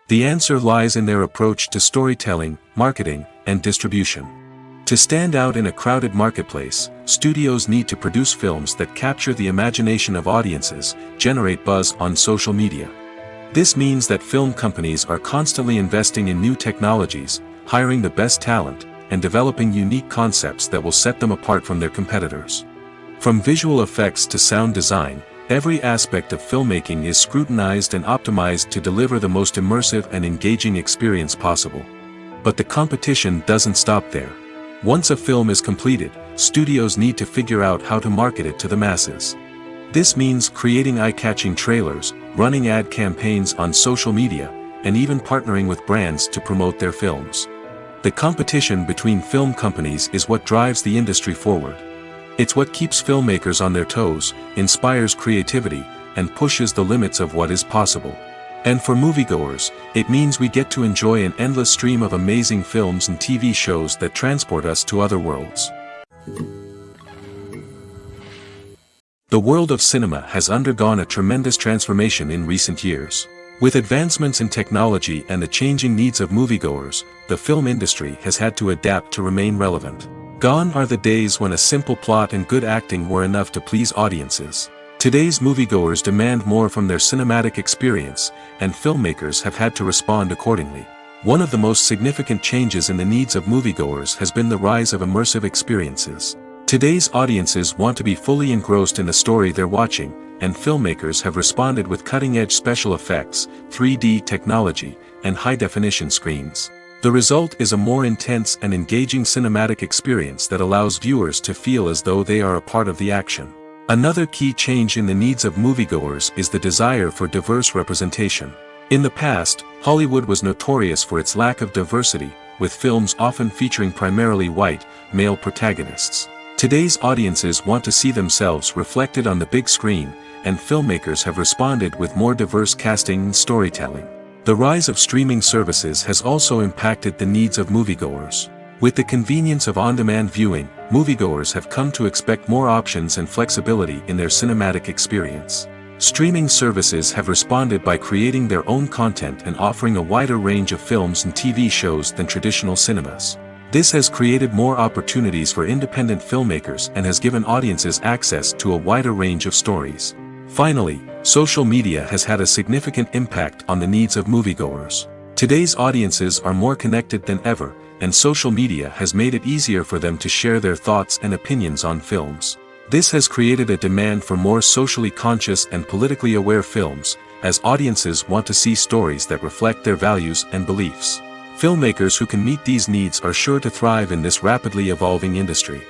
The answer lies in their approach to storytelling, marketing, and distribution. To stand out in a crowded marketplace, studios need to produce films that capture the imagination of audiences, generate buzz on social media. This means that film companies are constantly investing in new technologies, hiring the best talent, and developing unique concepts that will set them apart from their competitors. From visual effects to sound design, every aspect of filmmaking is scrutinized and optimized to deliver the most immersive and engaging experience possible. But the competition doesn't stop there. Once a film is completed, studios need to figure out how to market it to the masses. This means creating eye-catching trailers, running ad campaigns on social media, and even partnering with brands to promote their films. The competition between film companies is what drives the industry forward. It's what keeps filmmakers on their toes, inspires creativity, and pushes the limits of what is possible. And for moviegoers, it means we get to enjoy an endless stream of amazing films and TV shows that transport us to other worlds. The world of cinema has undergone a tremendous transformation in recent years. With advancements in technology and the changing needs of moviegoers, the film industry has had to adapt to remain relevant. Gone are the days when a simple plot and good acting were enough to please audiences. Today's moviegoers demand more from their cinematic experience, and filmmakers have had to respond accordingly. One of the most significant changes in the needs of moviegoers has been the rise of immersive experiences. Today's audiences want to be fully engrossed in the story they're watching, and filmmakers have responded with cutting-edge special effects, 3D technology, and high-definition screens. The result is a more intense and engaging cinematic experience that allows viewers to feel as though they are a part of the action. Another key change in the needs of moviegoers is the desire for diverse representation. In the past, Hollywood was notorious for its lack of diversity, with films often featuring primarily white, male protagonists. Today's audiences want to see themselves reflected on the big screen, and filmmakers have responded with more diverse casting and storytelling. The rise of streaming services has also impacted the needs of moviegoers. With the convenience of on-demand viewing, moviegoers have come to expect more options and flexibility in their cinematic experience. Streaming services have responded by creating their own content and offering a wider range of films and TV shows than traditional cinemas. This has created more opportunities for independent filmmakers and has given audiences access to a wider range of stories. Finally, social media has had a significant impact on the needs of moviegoers. Today's audiences are more connected than ever, and social media has made it easier for them to share their thoughts and opinions on films. This has created a demand for more socially conscious and politically aware films, as audiences want to see stories that reflect their values and beliefs. Filmmakers who can meet these needs are sure to thrive in this rapidly evolving industry.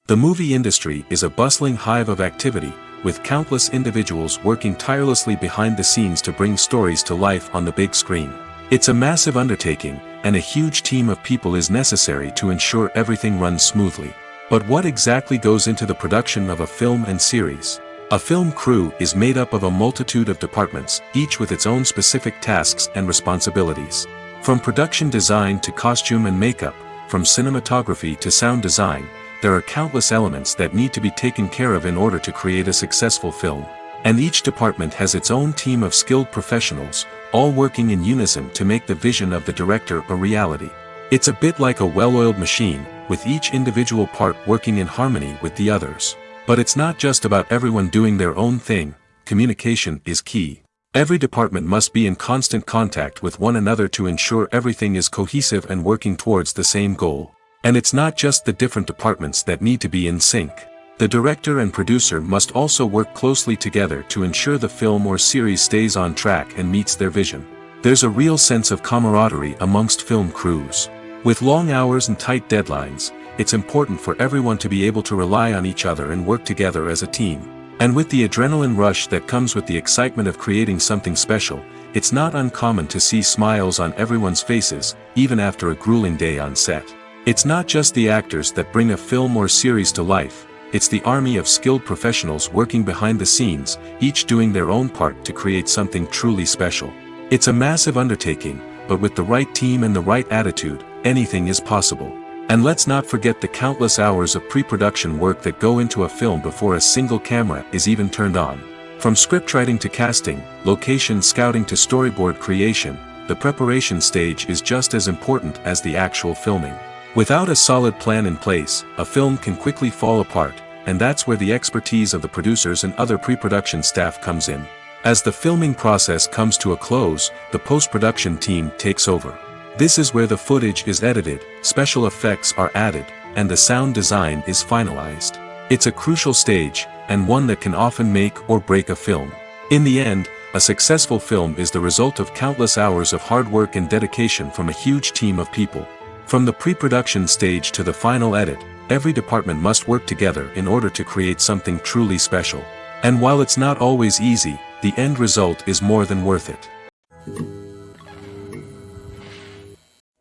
The movie industry is a bustling hive of activity, with countless individuals working tirelessly behind the scenes to bring stories to life on the big screen. It's a massive undertaking, and a huge team of people is necessary to ensure everything runs smoothly. But what exactly goes into the production of a film and series? A film crew is made up of a multitude of departments, each with its own specific tasks and responsibilities. From production design to costume and makeup, from cinematography to sound design, there are countless elements that need to be taken care of in order to create a successful film. And each department has its own team of skilled professionals, all working in unison to make the vision of the director a reality. It's a bit like a well-oiled machine, with each individual part working in harmony with the others. But it's not just about everyone doing their own thing. Communication is key. Every department must be in constant contact with one another to ensure everything is cohesive and working towards the same goal. And it's not just the different departments that need to be in sync. The director and producer must also work closely together to ensure the film or series stays on track and meets their vision. There's a real sense of camaraderie amongst film crews. With long hours and tight deadlines, it's important for everyone to be able to rely on each other and work together as a team. And with the adrenaline rush that comes with the excitement of creating something special, it's not uncommon to see smiles on everyone's faces, even after a grueling day on set. It's not just the actors that bring a film or series to life, it's the army of skilled professionals working behind the scenes, each doing their own part to create something truly special. It's a massive undertaking, but with the right team and the right attitude, anything is possible. And let's not forget the countless hours of pre-production work that go into a film before a single camera is even turned on. From scriptwriting to casting, location scouting to storyboard creation, the preparation stage is just as important as the actual filming. Without a solid plan in place, a film can quickly fall apart, and that's where the expertise of the producers and other pre-production staff comes in. As the filming process comes to a close, the post-production team takes over. This is where the footage is edited, special effects are added, and the sound design is finalized. It's a crucial stage, and one that can often make or break a film. In the end, a successful film is the result of countless hours of hard work and dedication from a huge team of people. From the pre-production stage to the final edit, every department must work together in order to create something truly special. And while it's not always easy, the end result is more than worth it.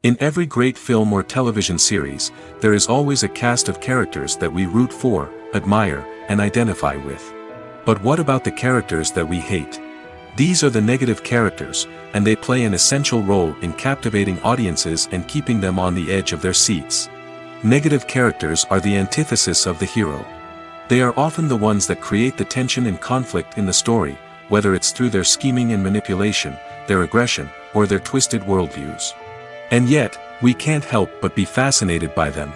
In every great film or television series, there is always a cast of characters that we root for, admire, and identify with. But what about the characters that we hate? These are the negative characters, and they play an essential role in captivating audiences and keeping them on the edge of their seats. Negative characters are the antithesis of the hero. They are often the ones that create the tension and conflict in the story, whether it's through their scheming and manipulation, their aggression, or their twisted worldviews. And yet, we can't help but be fascinated by them.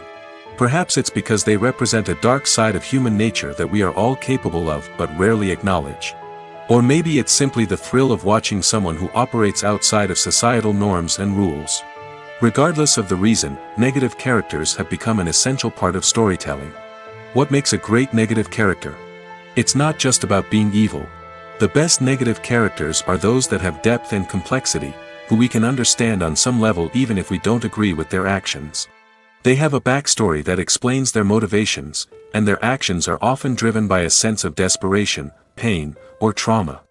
Perhaps it's because they represent a dark side of human nature that we are all capable of but rarely acknowledge. Or maybe it's simply the thrill of watching someone who operates outside of societal norms and rules. Regardless of the reason, negative characters have become an essential part of storytelling. What makes a great negative character? It's not just about being evil. The best negative characters are those that have depth and complexity, who we can understand on some level even if we don't agree with their actions. They have a backstory that explains their motivations, and their actions are often driven by a sense of desperation, pain, or trauma.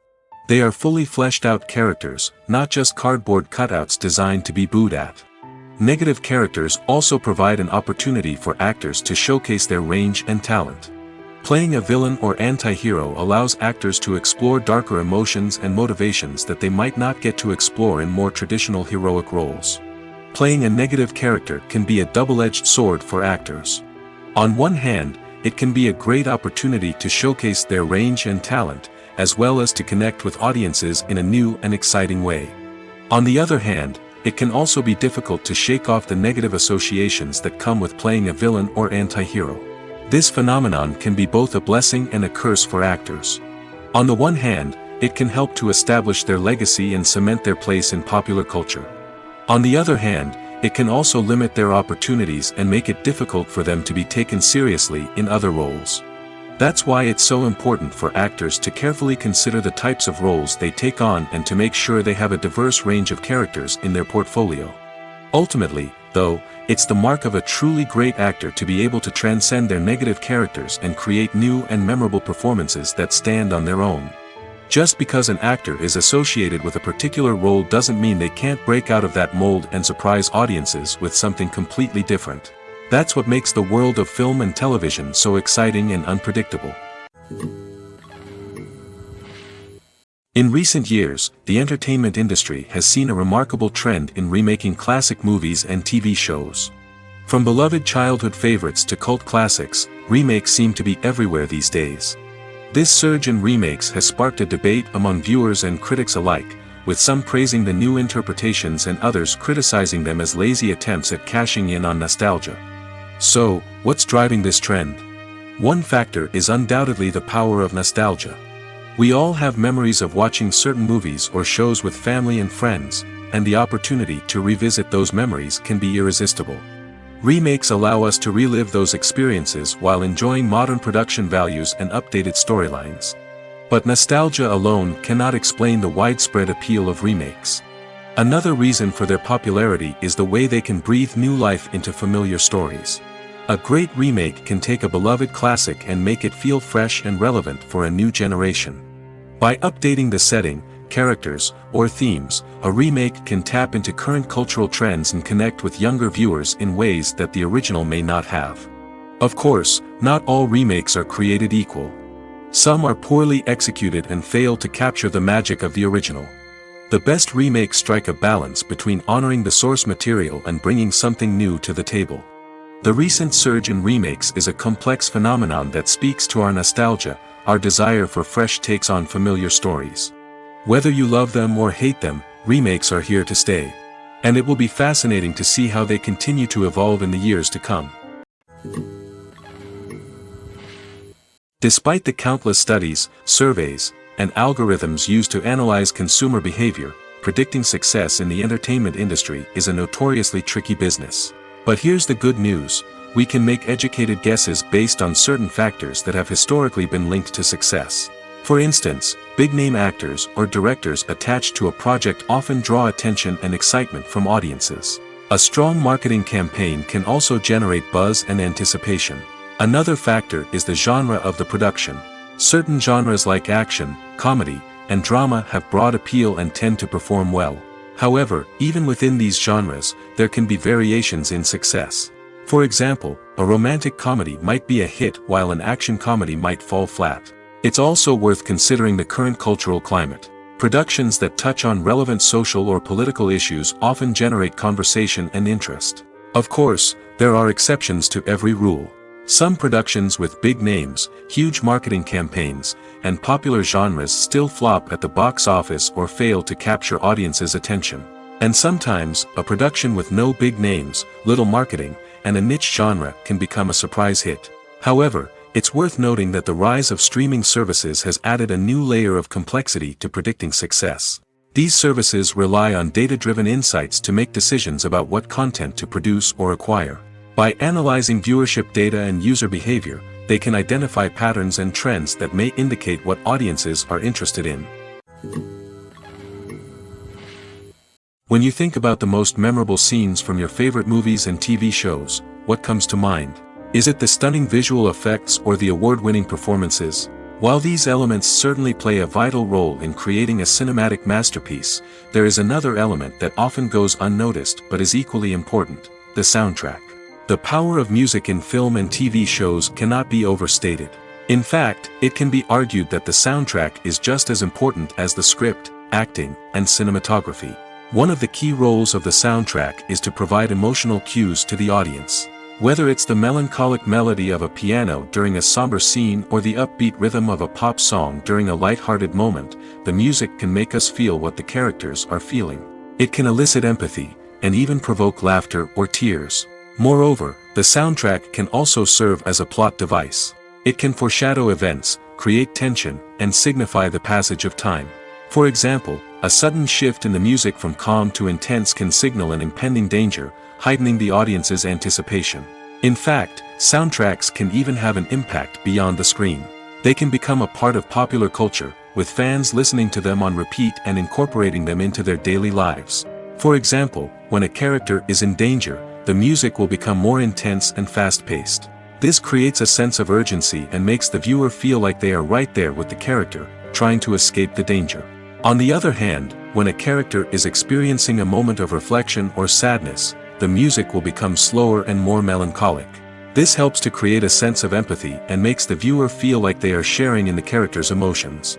They are fully fleshed out characters, not just cardboard cutouts designed to be booed at. Negative characters also provide an opportunity for actors to showcase their range and talent. Playing a villain or anti-hero allows actors to explore darker emotions and motivations that they might not get to explore in more traditional heroic roles. Playing a negative character can be a double-edged sword for actors. On one hand, it can be a great opportunity to showcase their range and talent, as well as to connect with audiences in a new and exciting way. On the other hand, it can also be difficult to shake off the negative associations that come with playing a villain or anti-hero. This phenomenon can be both a blessing and a curse for actors. On the one hand, it can help to establish their legacy and cement their place in popular culture. On the other hand, it can also limit their opportunities and make it difficult for them to be taken seriously in other roles. That's why it's so important for actors to carefully consider the types of roles they take on and to make sure they have a diverse range of characters in their portfolio. Ultimately, though, it's the mark of a truly great actor to be able to transcend their negative characters and create new and memorable performances that stand on their own. Just because an actor is associated with a particular role doesn't mean they can't break out of that mold and surprise audiences with something completely different. That's what makes the world of film and television so exciting and unpredictable. In recent years, the entertainment industry has seen a remarkable trend in remaking classic movies and TV shows. From beloved childhood favorites to cult classics, remakes seem to be everywhere these days. This surge in remakes has sparked a debate among viewers and critics alike, with some praising the new interpretations and others criticizing them as lazy attempts at cashing in on nostalgia. So, what's driving this trend? One factor is undoubtedly the power of nostalgia. We all have memories of watching certain movies or shows with family and friends, and the opportunity to revisit those memories can be irresistible. Remakes allow us to relive those experiences while enjoying modern production values and updated storylines. But nostalgia alone cannot explain the widespread appeal of remakes. Another reason for their popularity is the way they can breathe new life into familiar stories. A great remake can take a beloved classic and make it feel fresh and relevant for a new generation. By updating the setting, characters, or themes, a remake can tap into current cultural trends and connect with younger viewers in ways that the original may not have. Of course, not all remakes are created equal. Some are poorly executed and fail to capture the magic of the original. The best remakes strike a balance between honoring the source material and bringing something new to the table. The recent surge in remakes is a complex phenomenon that speaks to our nostalgia, our desire for fresh takes on familiar stories. Whether you love them or hate them, remakes are here to stay. And it will be fascinating to see how they continue to evolve in the years to come. Despite the countless studies, surveys, and algorithms used to analyze consumer behavior, predicting success in the entertainment industry is a notoriously tricky business. But here's the good news: we can make educated guesses based on certain factors that have historically been linked to success. For instance, big-name actors or directors attached to a project often draw attention and excitement from audiences. A strong marketing campaign can also generate buzz and anticipation. Another factor is the genre of the production. Certain genres like action, comedy, and drama have broad appeal and tend to perform well. However, even within these genres, there can be variations in success. For example, a romantic comedy might be a hit while an action comedy might fall flat. It's also worth considering the current cultural climate. Productions that touch on relevant social or political issues often generate conversation and interest. Of course, there are exceptions to every rule. Some productions with big names, huge marketing campaigns, and popular genres still flop at the box office or fail to capture audiences' attention. And sometimes, a production with no big names, little marketing, and a niche genre can become a surprise hit. However, it's worth noting that the rise of streaming services has added a new layer of complexity to predicting success. These services rely on data-driven insights to make decisions about what content to produce or acquire. By analyzing viewership data and user behavior, they can identify patterns and trends that may indicate what audiences are interested in. When you think about the most memorable scenes from your favorite movies and TV shows, what comes to mind? Is it the stunning visual effects or the award-winning performances? While these elements certainly play a vital role in creating a cinematic masterpiece, there is another element that often goes unnoticed but is equally important: the soundtrack. The power of music in film and TV shows cannot be overstated. In fact, it can be argued that the soundtrack is just as important as the script, acting, and cinematography. One of the key roles of the soundtrack is to provide emotional cues to the audience. Whether it's the melancholic melody of a piano during a somber scene or the upbeat rhythm of a pop song during a light-hearted moment, the music can make us feel what the characters are feeling. It can elicit empathy, and even provoke laughter or tears. Moreover, the soundtrack can also serve as a plot device. It can foreshadow events, create tension, and signify the passage of time. For example, a sudden shift in the music from calm to intense can signal an impending danger, heightening the audience's anticipation. In fact, soundtracks can even have an impact beyond the screen. They can become a part of popular culture, with fans listening to them on repeat and incorporating them into their daily lives. For example, when a character is in danger, the music will become more intense and fast-paced. This creates a sense of urgency and makes the viewer feel like they are right there with the character, trying to escape the danger. On the other hand, when a character is experiencing a moment of reflection or sadness, the music will become slower and more melancholic. This helps to create a sense of empathy and makes the viewer feel like they are sharing in the character's emotions.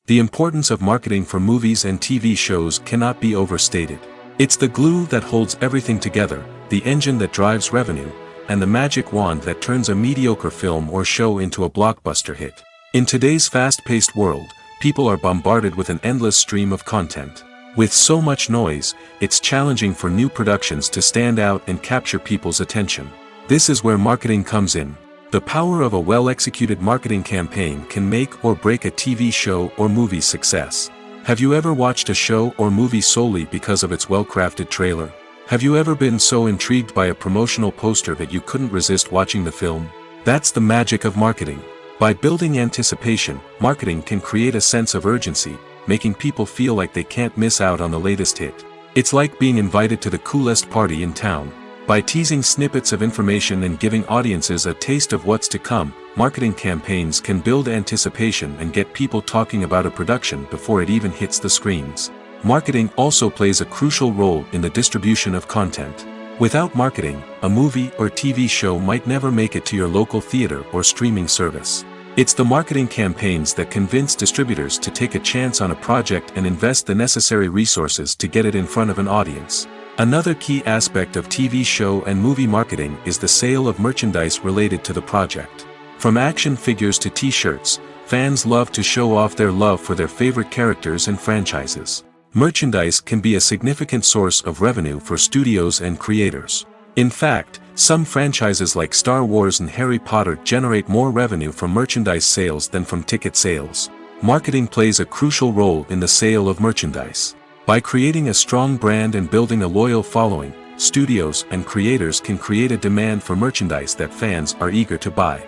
The importance of marketing for movies and TV shows cannot be overstated. It's the glue that holds everything together, the engine that drives revenue, and the magic wand that turns a mediocre film or show into a blockbuster hit. In today's fast-paced world, people are bombarded with an endless stream of content. With so much noise, it's challenging for new productions to stand out and capture people's attention. This is where marketing comes in. The power of a well-executed marketing campaign can make or break a TV show or movie's success. Have you ever watched a show or movie solely because of its well-crafted trailer? Have you ever been so intrigued by a promotional poster that you couldn't resist watching the film? That's the magic of marketing. By building anticipation, marketing can create a sense of urgency, making people feel like they can't miss out on the latest hit. It's like being invited to the coolest party in town. By teasing snippets of information and giving audiences a taste of what's to come, marketing campaigns can build anticipation and get people talking about a production before it even hits the screens. Marketing also plays a crucial role in the distribution of content. Without marketing, a movie or TV show might never make it to your local theater or streaming service. It's the marketing campaigns that convince distributors to take a chance on a project and invest the necessary resources to get it in front of an audience. Another key aspect of TV show and movie marketing is the sale of merchandise related to the project. From action figures to t-shirts, fans love to show off their love for their favorite characters and franchises. Merchandise can be a significant source of revenue for studios and creators. In fact, some franchises like Star Wars and Harry Potter generate more revenue from merchandise sales than from ticket sales. Marketing plays a crucial role in the sale of merchandise. By creating a strong brand and building a loyal following, studios and creators can create a demand for merchandise that fans are eager to buy.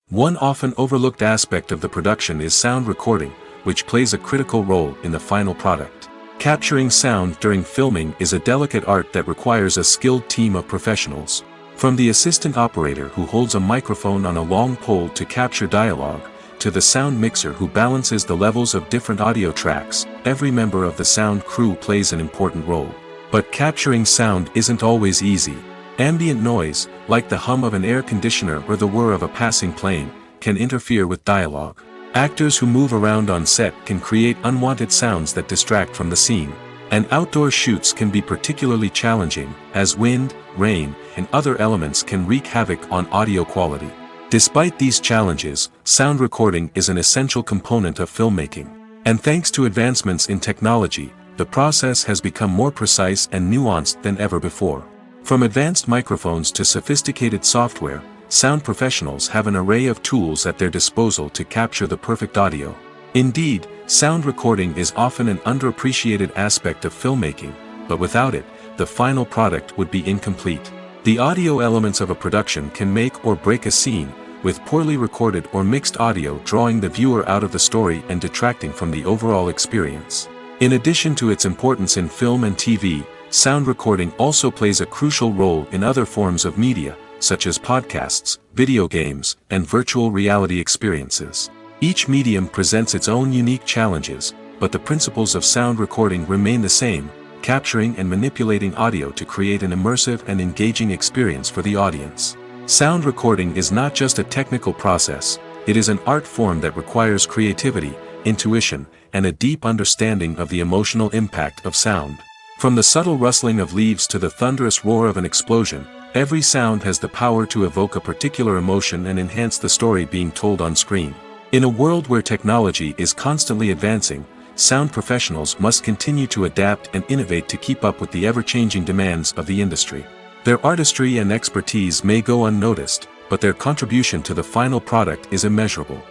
One often overlooked aspect of the production is sound recording, which plays a critical role in the final product. Capturing sound during filming is a delicate art that requires a skilled team of professionals. From the assistant operator who holds a microphone on a long pole to capture dialogue, to the sound mixer who balances the levels of different audio tracks, every member of the sound crew plays an important role. But capturing sound isn't always easy. Ambient noise, like the hum of an air conditioner or the whir of a passing plane, can interfere with dialogue. Actors who move around on set can create unwanted sounds that distract from the scene. And outdoor shoots can be particularly challenging, as wind, rain, and other elements can wreak havoc on audio quality. Despite these challenges, sound recording is an essential component of filmmaking. And thanks to advancements in technology, the process has become more precise and nuanced than ever before. From advanced microphones to sophisticated software, sound professionals have an array of tools at their disposal to capture the perfect audio. Indeed, sound recording is often an underappreciated aspect of filmmaking, but without it, the final product would be incomplete. The audio elements of a production can make or break a scene, with poorly recorded or mixed audio drawing the viewer out of the story and detracting from the overall experience. In addition to its importance in film and TV, sound recording also plays a crucial role in other forms of media, such as podcasts, video games, and virtual reality experiences. Each medium presents its own unique challenges, but the principles of sound recording remain the same, capturing and manipulating audio to create an immersive and engaging experience for the audience. Sound recording is not just a technical process, it is an art form that requires creativity, intuition, and a deep understanding of the emotional impact of sound. From the subtle rustling of leaves to the thunderous roar of an explosion, every sound has the power to evoke a particular emotion and enhance the story being told on screen. In a world where technology is constantly advancing, sound professionals must continue to adapt and innovate to keep up with the ever-changing demands of the industry. Their artistry and expertise may go unnoticed, but their contribution to the final product is immeasurable.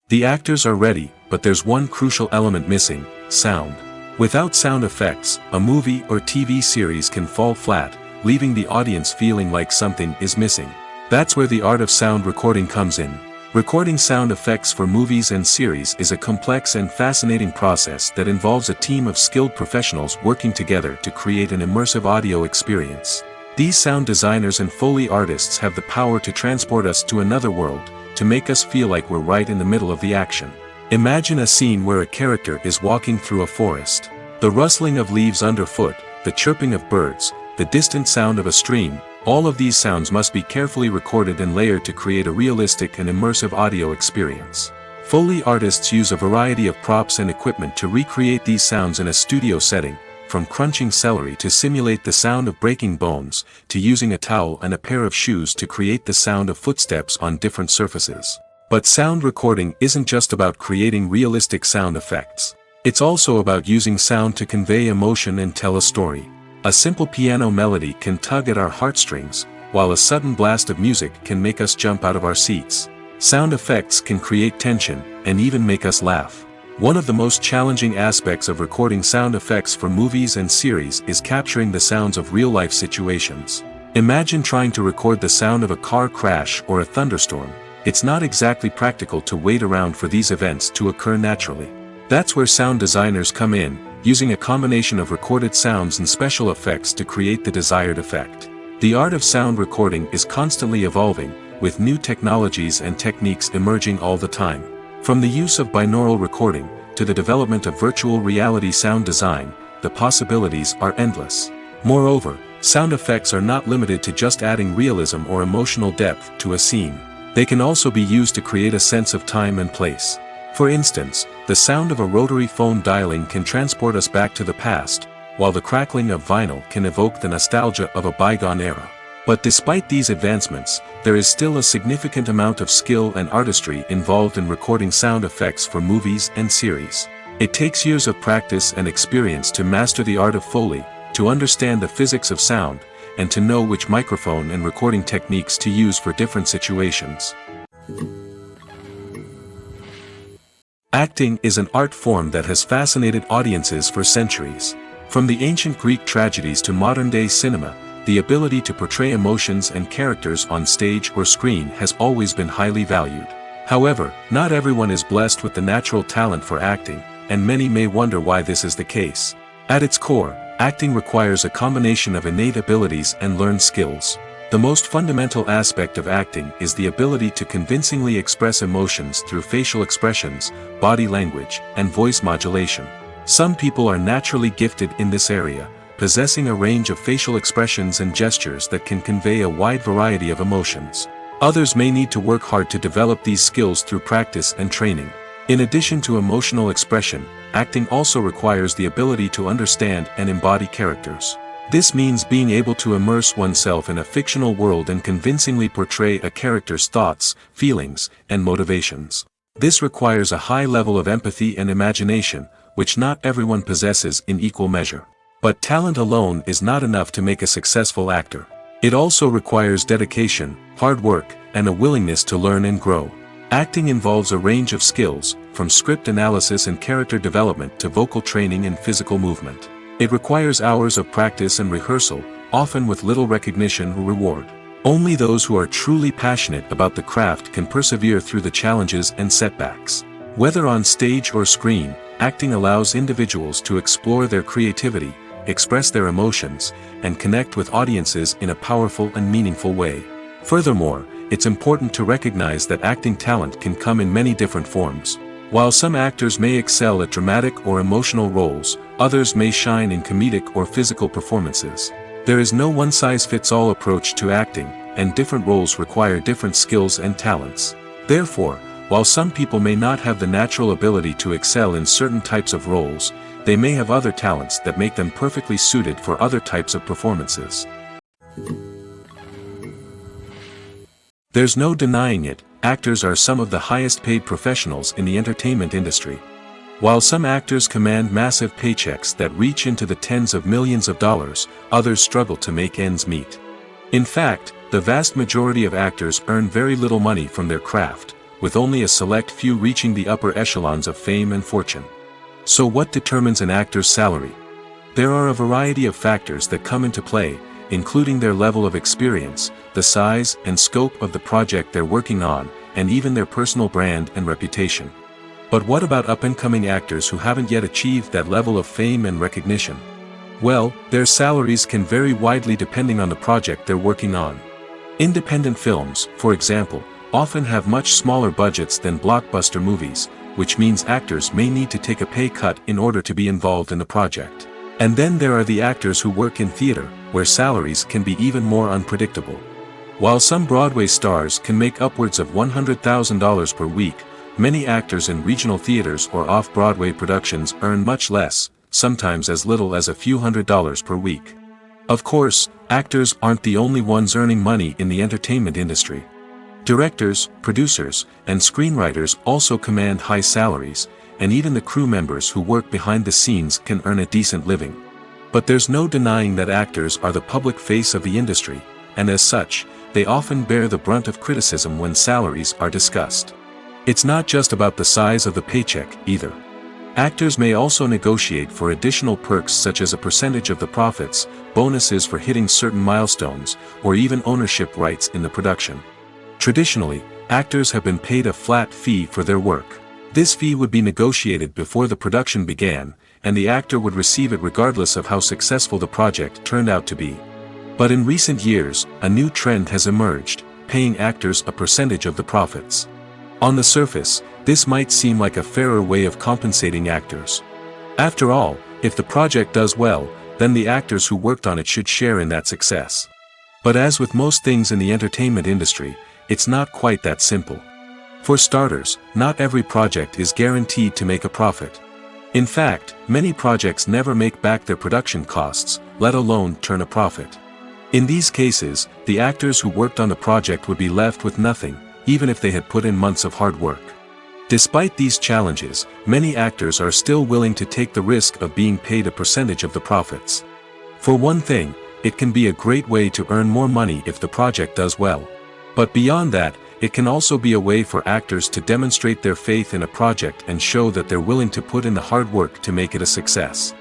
The actors are ready, but there's one crucial element missing: sound. Without sound effects, a movie or TV series can fall flat, leaving the audience feeling like something is missing. That's where the art of sound recording comes in. Recording sound effects for movies and series is a complex and fascinating process that involves a team of skilled professionals working together to create an immersive audio experience. These sound designers and Foley artists have the power to transport us to another world, to make us feel like we're right in the middle of the action. Imagine a scene where a character is walking through a forest. The rustling of leaves underfoot, the chirping of birds, the distant sound of a stream, all of these sounds must be carefully recorded and layered to create a realistic and immersive audio experience. Foley artists use a variety of props and equipment to recreate these sounds in a studio setting, from crunching celery to simulate the sound of breaking bones, to using a towel and a pair of shoes to create the sound of footsteps on different surfaces. But sound recording isn't just about creating realistic sound effects. It's also about using sound to convey emotion and tell a story. A simple piano melody can tug at our heartstrings, while a sudden blast of music can make us jump out of our seats. Sound effects can create tension, and even make us laugh. One of the most challenging aspects of recording sound effects for movies and series is capturing the sounds of real-life situations. Imagine trying to record the sound of a car crash or a thunderstorm. It's not exactly practical to wait around for these events to occur naturally. That's where sound designers come in, using a combination of recorded sounds and special effects to create the desired effect. The art of sound recording is constantly evolving, with new technologies and techniques emerging all the time. From the use of binaural recording, to the development of virtual reality sound design, the possibilities are endless. Moreover, sound effects are not limited to just adding realism or emotional depth to a scene. They can also be used to create a sense of time and place. For instance, the sound of a rotary phone dialing can transport us back to the past, while the crackling of vinyl can evoke the nostalgia of a bygone era. But despite these advancements, there is still a significant amount of skill and artistry involved in recording sound effects for movies and series. It takes years of practice and experience to master the art of Foley, to understand the physics of sound, and to know which microphone and recording techniques to use for different situations. Acting is an art form that has fascinated audiences for centuries. From the ancient Greek tragedies to modern-day cinema, the ability to portray emotions and characters on stage or screen has always been highly valued. However, not everyone is blessed with the natural talent for acting, and many may wonder why this is the case. At its core, acting requires a combination of innate abilities and learned skills. The most fundamental aspect of acting is the ability to convincingly express emotions through facial expressions, body language, and voice modulation. Some people are naturally gifted in this area, possessing a range of facial expressions and gestures that can convey a wide variety of emotions. Others may need to work hard to develop these skills through practice and training. In addition to emotional expression, acting also requires the ability to understand and embody characters. This means being able to immerse oneself in a fictional world and convincingly portray a character's thoughts, feelings, and motivations. This requires a high level of empathy and imagination, which not everyone possesses in equal measure. But talent alone is not enough to make a successful actor. It also requires dedication, hard work, and a willingness to learn and grow. Acting involves a range of skills, from script analysis and character development to vocal training and physical movement. It requires hours of practice and rehearsal, often with little recognition or reward. Only those who are truly passionate about the craft can persevere through the challenges and setbacks. Whether on stage or screen, acting allows individuals to explore their creativity, express their emotions, and connect with audiences in a powerful and meaningful way. Furthermore, it's important to recognize that acting talent can come in many different forms. While some actors may excel at dramatic or emotional roles, others may shine in comedic or physical performances. There is no one-size-fits-all approach to acting, and different roles require different skills and talents. Therefore, while some people may not have the natural ability to excel in certain types of roles, they may have other talents that make them perfectly suited for other types of performances. There's no denying it, actors are some of the highest paid professionals in the entertainment industry. While some actors command massive paychecks that reach into the tens of millions of dollars, others struggle to make ends meet. In fact, the vast majority of actors earn very little money from their craft, with only a select few reaching the upper echelons of fame and fortune. So what determines an actor's salary? There are a variety of factors that come into play, including their level of experience, the size and scope of the project they're working on, and even their personal brand and reputation. But what about up-and-coming actors who haven't yet achieved that level of fame and recognition? Well, their salaries can vary widely depending on the project they're working on. Independent films, for example, often have much smaller budgets than blockbuster movies, which means actors may need to take a pay cut in order to be involved in the project. And then there are the actors who work in theater, where salaries can be even more unpredictable. While some Broadway stars can make upwards of $100,000 per week, many actors in regional theaters or off-Broadway productions earn much less, sometimes as little as a few $100s per week. Of course, actors aren't the only ones earning money in the entertainment industry. Directors, producers, and screenwriters also command high salaries, and even the crew members who work behind the scenes can earn a decent living. But there's no denying that actors are the public face of the industry, and as such, they often bear the brunt of criticism when salaries are discussed. It's not just about the size of the paycheck, either. Actors may also negotiate for additional perks such as a percentage of the profits, bonuses for hitting certain milestones, or even ownership rights in the production. Traditionally, actors have been paid a flat fee for their work. This fee would be negotiated before the production began, and the actor would receive it regardless of how successful the project turned out to be. But in recent years, a new trend has emerged, paying actors a percentage of the profits. On the surface, this might seem like a fairer way of compensating actors. After all, if the project does well, then the actors who worked on it should share in that success. But as with most things in the entertainment industry, it's not quite that simple. For starters, not every project is guaranteed to make a profit. In fact, many projects never make back their production costs, let alone turn a profit. In these cases, the actors who worked on the project would be left with nothing, even if they had put in months of hard work. Despite these challenges, many actors are still willing to take the risk of being paid a percentage of the profits. For one thing, it can be a great way to earn more money if the project does well. But beyond that, it can also be a way for actors to demonstrate their faith in a project and show that they're willing to put in the hard work to make it a success.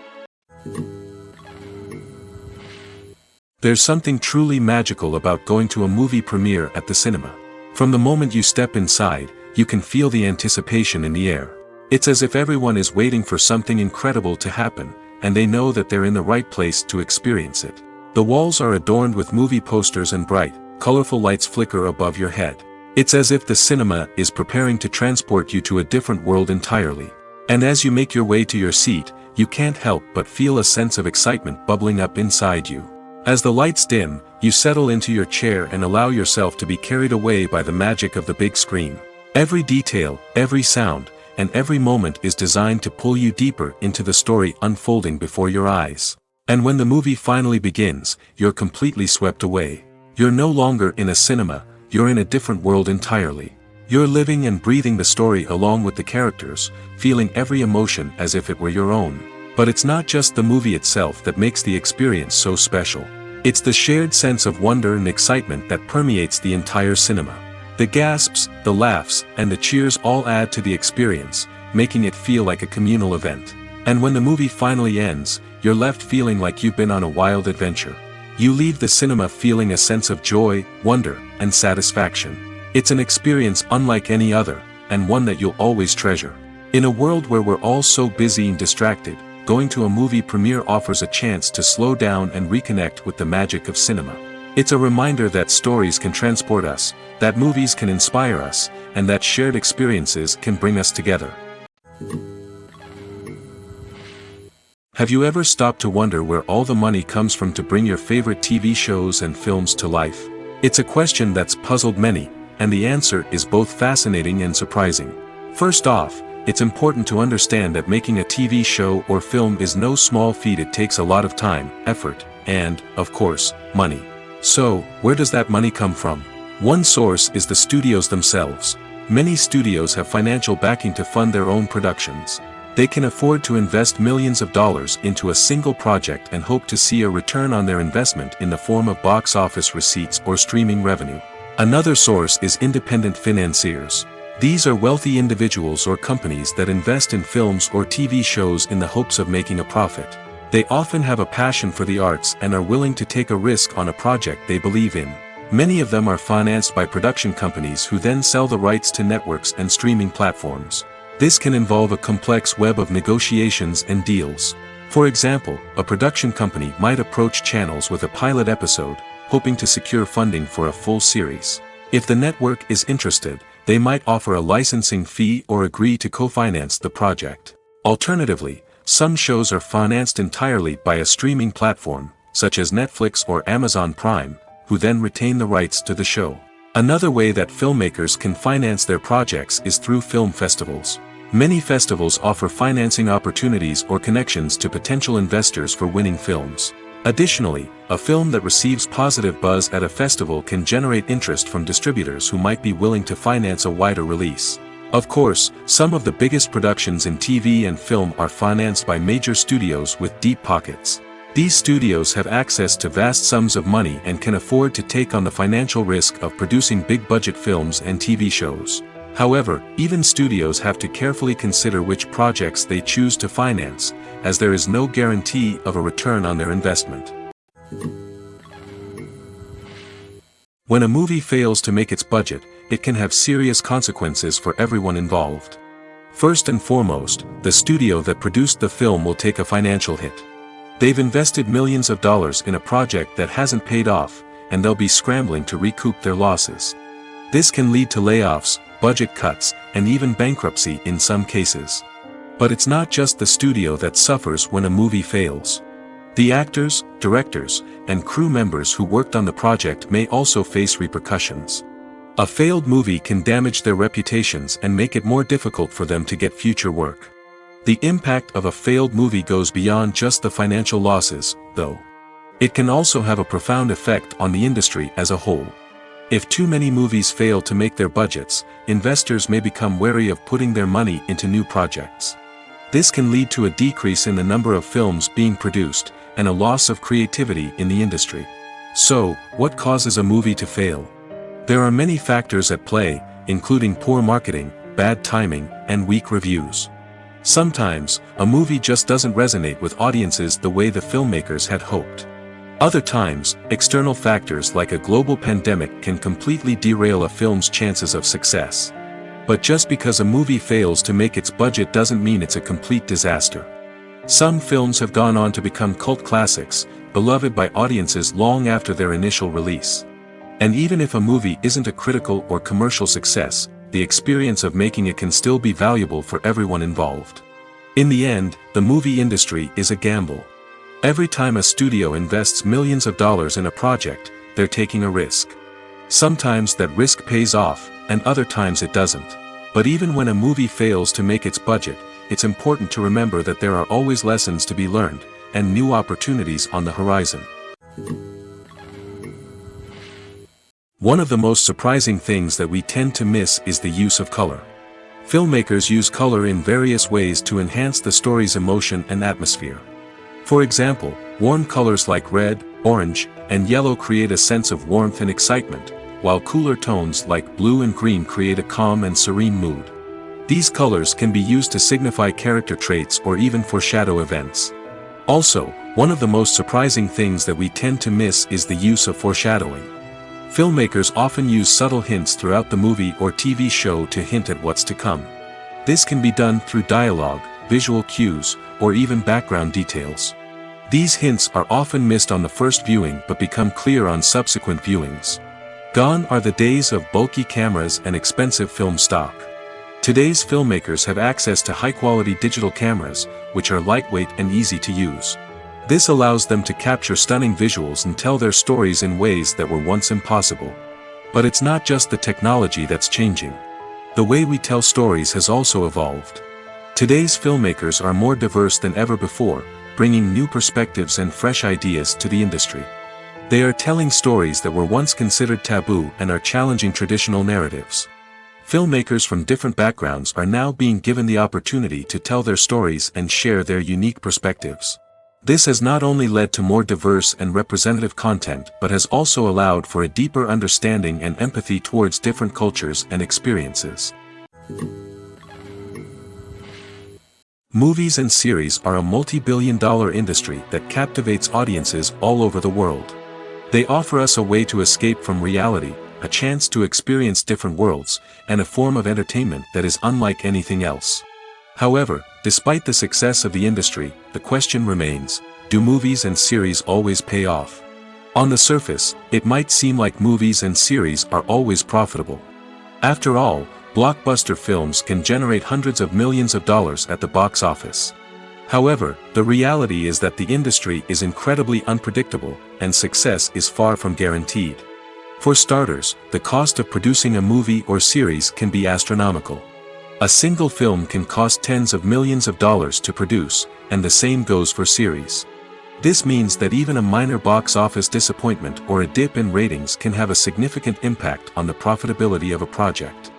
There's something truly magical about going to a movie premiere at the cinema. From the moment you step inside, you can feel the anticipation in the air. It's as if everyone is waiting for something incredible to happen, and they know that they're in the right place to experience it. The walls are adorned with movie posters and bright, colorful lights flicker above your head. It's as if the cinema is preparing to transport you to a different world entirely. And as you make your way to your seat, you can't help but feel a sense of excitement bubbling up inside you. As the lights dim, you settle into your chair and allow yourself to be carried away by the magic of the big screen. Every detail, every sound, and every moment is designed to pull you deeper into the story unfolding before your eyes. And when the movie finally begins, you're completely swept away. You're no longer in a cinema, you're in a different world entirely. You're living and breathing the story along with the characters, feeling every emotion as if it were your own. But it's not just the movie itself that makes the experience so special. It's the shared sense of wonder and excitement that permeates the entire cinema. The gasps, the laughs, and the cheers all add to the experience, making it feel like a communal event. And when the movie finally ends, you're left feeling like you've been on a wild adventure. You leave the cinema feeling a sense of joy, wonder, and satisfaction. It's an experience unlike any other, and one that you'll always treasure. In a world where we're all so busy and distracted, going to a movie premiere offers a chance to slow down and reconnect with the magic of cinema. It's a reminder that stories can transport us, that movies can inspire us, and that shared experiences can bring us together. Have you ever stopped to wonder where all the money comes from to bring your favorite TV shows and films to life? It's a question that's puzzled many, and the answer is both fascinating and surprising. First off, it's important to understand that making a TV show or film is no small feat. It takes a lot of time, effort, and, of course, money. So, where does that money come from? One source is the studios themselves. Many studios have financial backing to fund their own productions. They can afford to invest millions of dollars into a single project and hope to see a return on their investment in the form of box office receipts or streaming revenue. Another source is independent financiers. These are wealthy individuals or companies that invest in films or TV shows in the hopes of making a profit. They often have a passion for the arts and are willing to take a risk on a project they believe in. Many of them are financed by production companies who then sell the rights to networks and streaming platforms. This can involve a complex web of negotiations and deals. For example, a production company might approach channels with a pilot episode, hoping to secure funding for a full series. If the network is interested, they might offer a licensing fee or agree to co-finance the project. Alternatively, some shows are financed entirely by a streaming platform, such as Netflix or Amazon Prime, who then retain the rights to the show. Another way that filmmakers can finance their projects is through film festivals. Many festivals offer financing opportunities or connections to potential investors for winning films. Additionally, a film that receives positive buzz at a festival can generate interest from distributors who might be willing to finance a wider release. Of course, some of the biggest productions in TV and film are financed by major studios with deep pockets. These studios have access to vast sums of money and can afford to take on the financial risk of producing big-budget films and TV shows. However, even studios have to carefully consider which projects they choose to finance, as there is no guarantee of a return on their investment. When a movie fails to make its budget, it can have serious consequences for everyone involved. First and foremost, the studio that produced the film will take a financial hit. They've invested millions of dollars in a project that hasn't paid off, and they'll be scrambling to recoup their losses. This can lead to layoffs, budget cuts, and even bankruptcy in some cases. But it's not just the studio that suffers when a movie fails. The actors, directors, and crew members who worked on the project may also face repercussions. A failed movie can damage their reputations and make it more difficult for them to get future work. The impact of a failed movie goes beyond just the financial losses, though. It can also have a profound effect on the industry as a whole. If too many movies fail to make their budgets, investors may become wary of putting their money into new projects. This can lead to a decrease in the number of films being produced, and a loss of creativity in the industry. So, what causes a movie to fail? There are many factors at play, including poor marketing, bad timing, and weak reviews. Sometimes, a movie just doesn't resonate with audiences the way the filmmakers had hoped. Other times, external factors like a global pandemic can completely derail a film's chances of success. But just because a movie fails to make its budget doesn't mean it's a complete disaster. Some films have gone on to become cult classics, beloved by audiences long after their initial release. And even if a movie isn't a critical or commercial success, the experience of making it can still be valuable for everyone involved. In the end, the movie industry is a gamble. Every time a studio invests millions of dollars in a project, they're taking a risk. Sometimes that risk pays off, and other times it doesn't. But even when a movie fails to make its budget, it's important to remember that there are always lessons to be learned, and new opportunities on the horizon. One of the most surprising things that we tend to miss is the use of color. Filmmakers use color in various ways to enhance the story's emotion and atmosphere. For example, warm colors like red, orange, and yellow create a sense of warmth and excitement, while cooler tones like blue and green create a calm and serene mood. These colors can be used to signify character traits or even foreshadow events. Also, one of the most surprising things that we tend to miss is the use of foreshadowing. Filmmakers often use subtle hints throughout the movie or TV show to hint at what's to come. This can be done through dialogue, visual cues, or even background details. These hints are often missed on the first viewing but become clear on subsequent viewings. Gone are the days of bulky cameras and expensive film stock. Today's filmmakers have access to high-quality digital cameras, which are lightweight and easy to use. This allows them to capture stunning visuals and tell their stories in ways that were once impossible. But it's not just the technology that's changing. The way we tell stories has also evolved. Today's filmmakers are more diverse than ever before, bringing new perspectives and fresh ideas to the industry. They are telling stories that were once considered taboo and are challenging traditional narratives. Filmmakers from different backgrounds are now being given the opportunity to tell their stories and share their unique perspectives. This has not only led to more diverse and representative content but has also allowed for a deeper understanding and empathy towards different cultures and experiences. Movies and series are a multi-billion-dollar industry that captivates audiences all over the world. They offer us a way to escape from reality, a chance to experience different worlds, and a form of entertainment that is unlike anything else. However, despite the success of the industry, the question remains, do movies and series always pay off? On the surface, it might seem like movies and series are always profitable. After all, blockbuster films can generate hundreds of millions of dollars at the box office. However, the reality is that the industry is incredibly unpredictable, and success is far from guaranteed. For starters, the cost of producing a movie or series can be astronomical. A single film can cost tens of millions of dollars to produce, and the same goes for series. This means that even a minor box office disappointment or a dip in ratings can have a significant impact on the profitability of a project.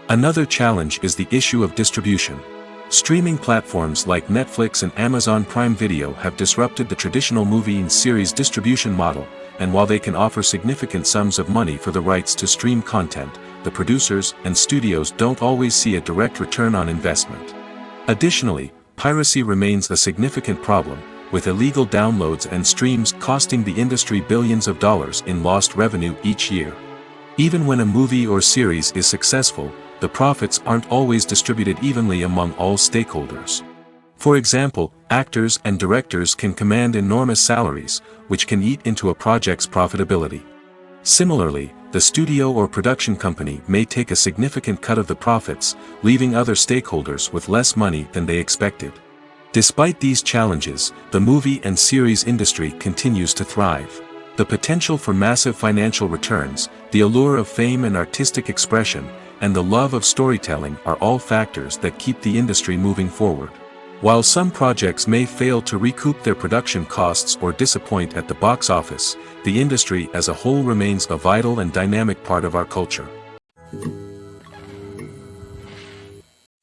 Another challenge is the issue of distribution. Streaming platforms like Netflix and Amazon Prime Video have disrupted the traditional movie and series distribution model, and while they can offer significant sums of money for the rights to stream content, the producers and studios don't always see a direct return on investment. Additionally, piracy remains a significant problem, with illegal downloads and streams costing the industry billions of dollars in lost revenue each year. Even when a movie or series is successful, the profits aren't always distributed evenly among all stakeholders. For example, actors and directors can command enormous salaries, which can eat into a project's profitability. Similarly, the studio or production company may take a significant cut of the profits, leaving other stakeholders with less money than they expected. Despite these challenges, the movie and series industry continues to thrive. The potential for massive financial returns, the allure of fame and artistic expression, and the love of storytelling are all factors that keep the industry moving forward. While some projects may fail to recoup their production costs or disappoint at the box office, the industry as a whole remains a vital and dynamic part of our culture.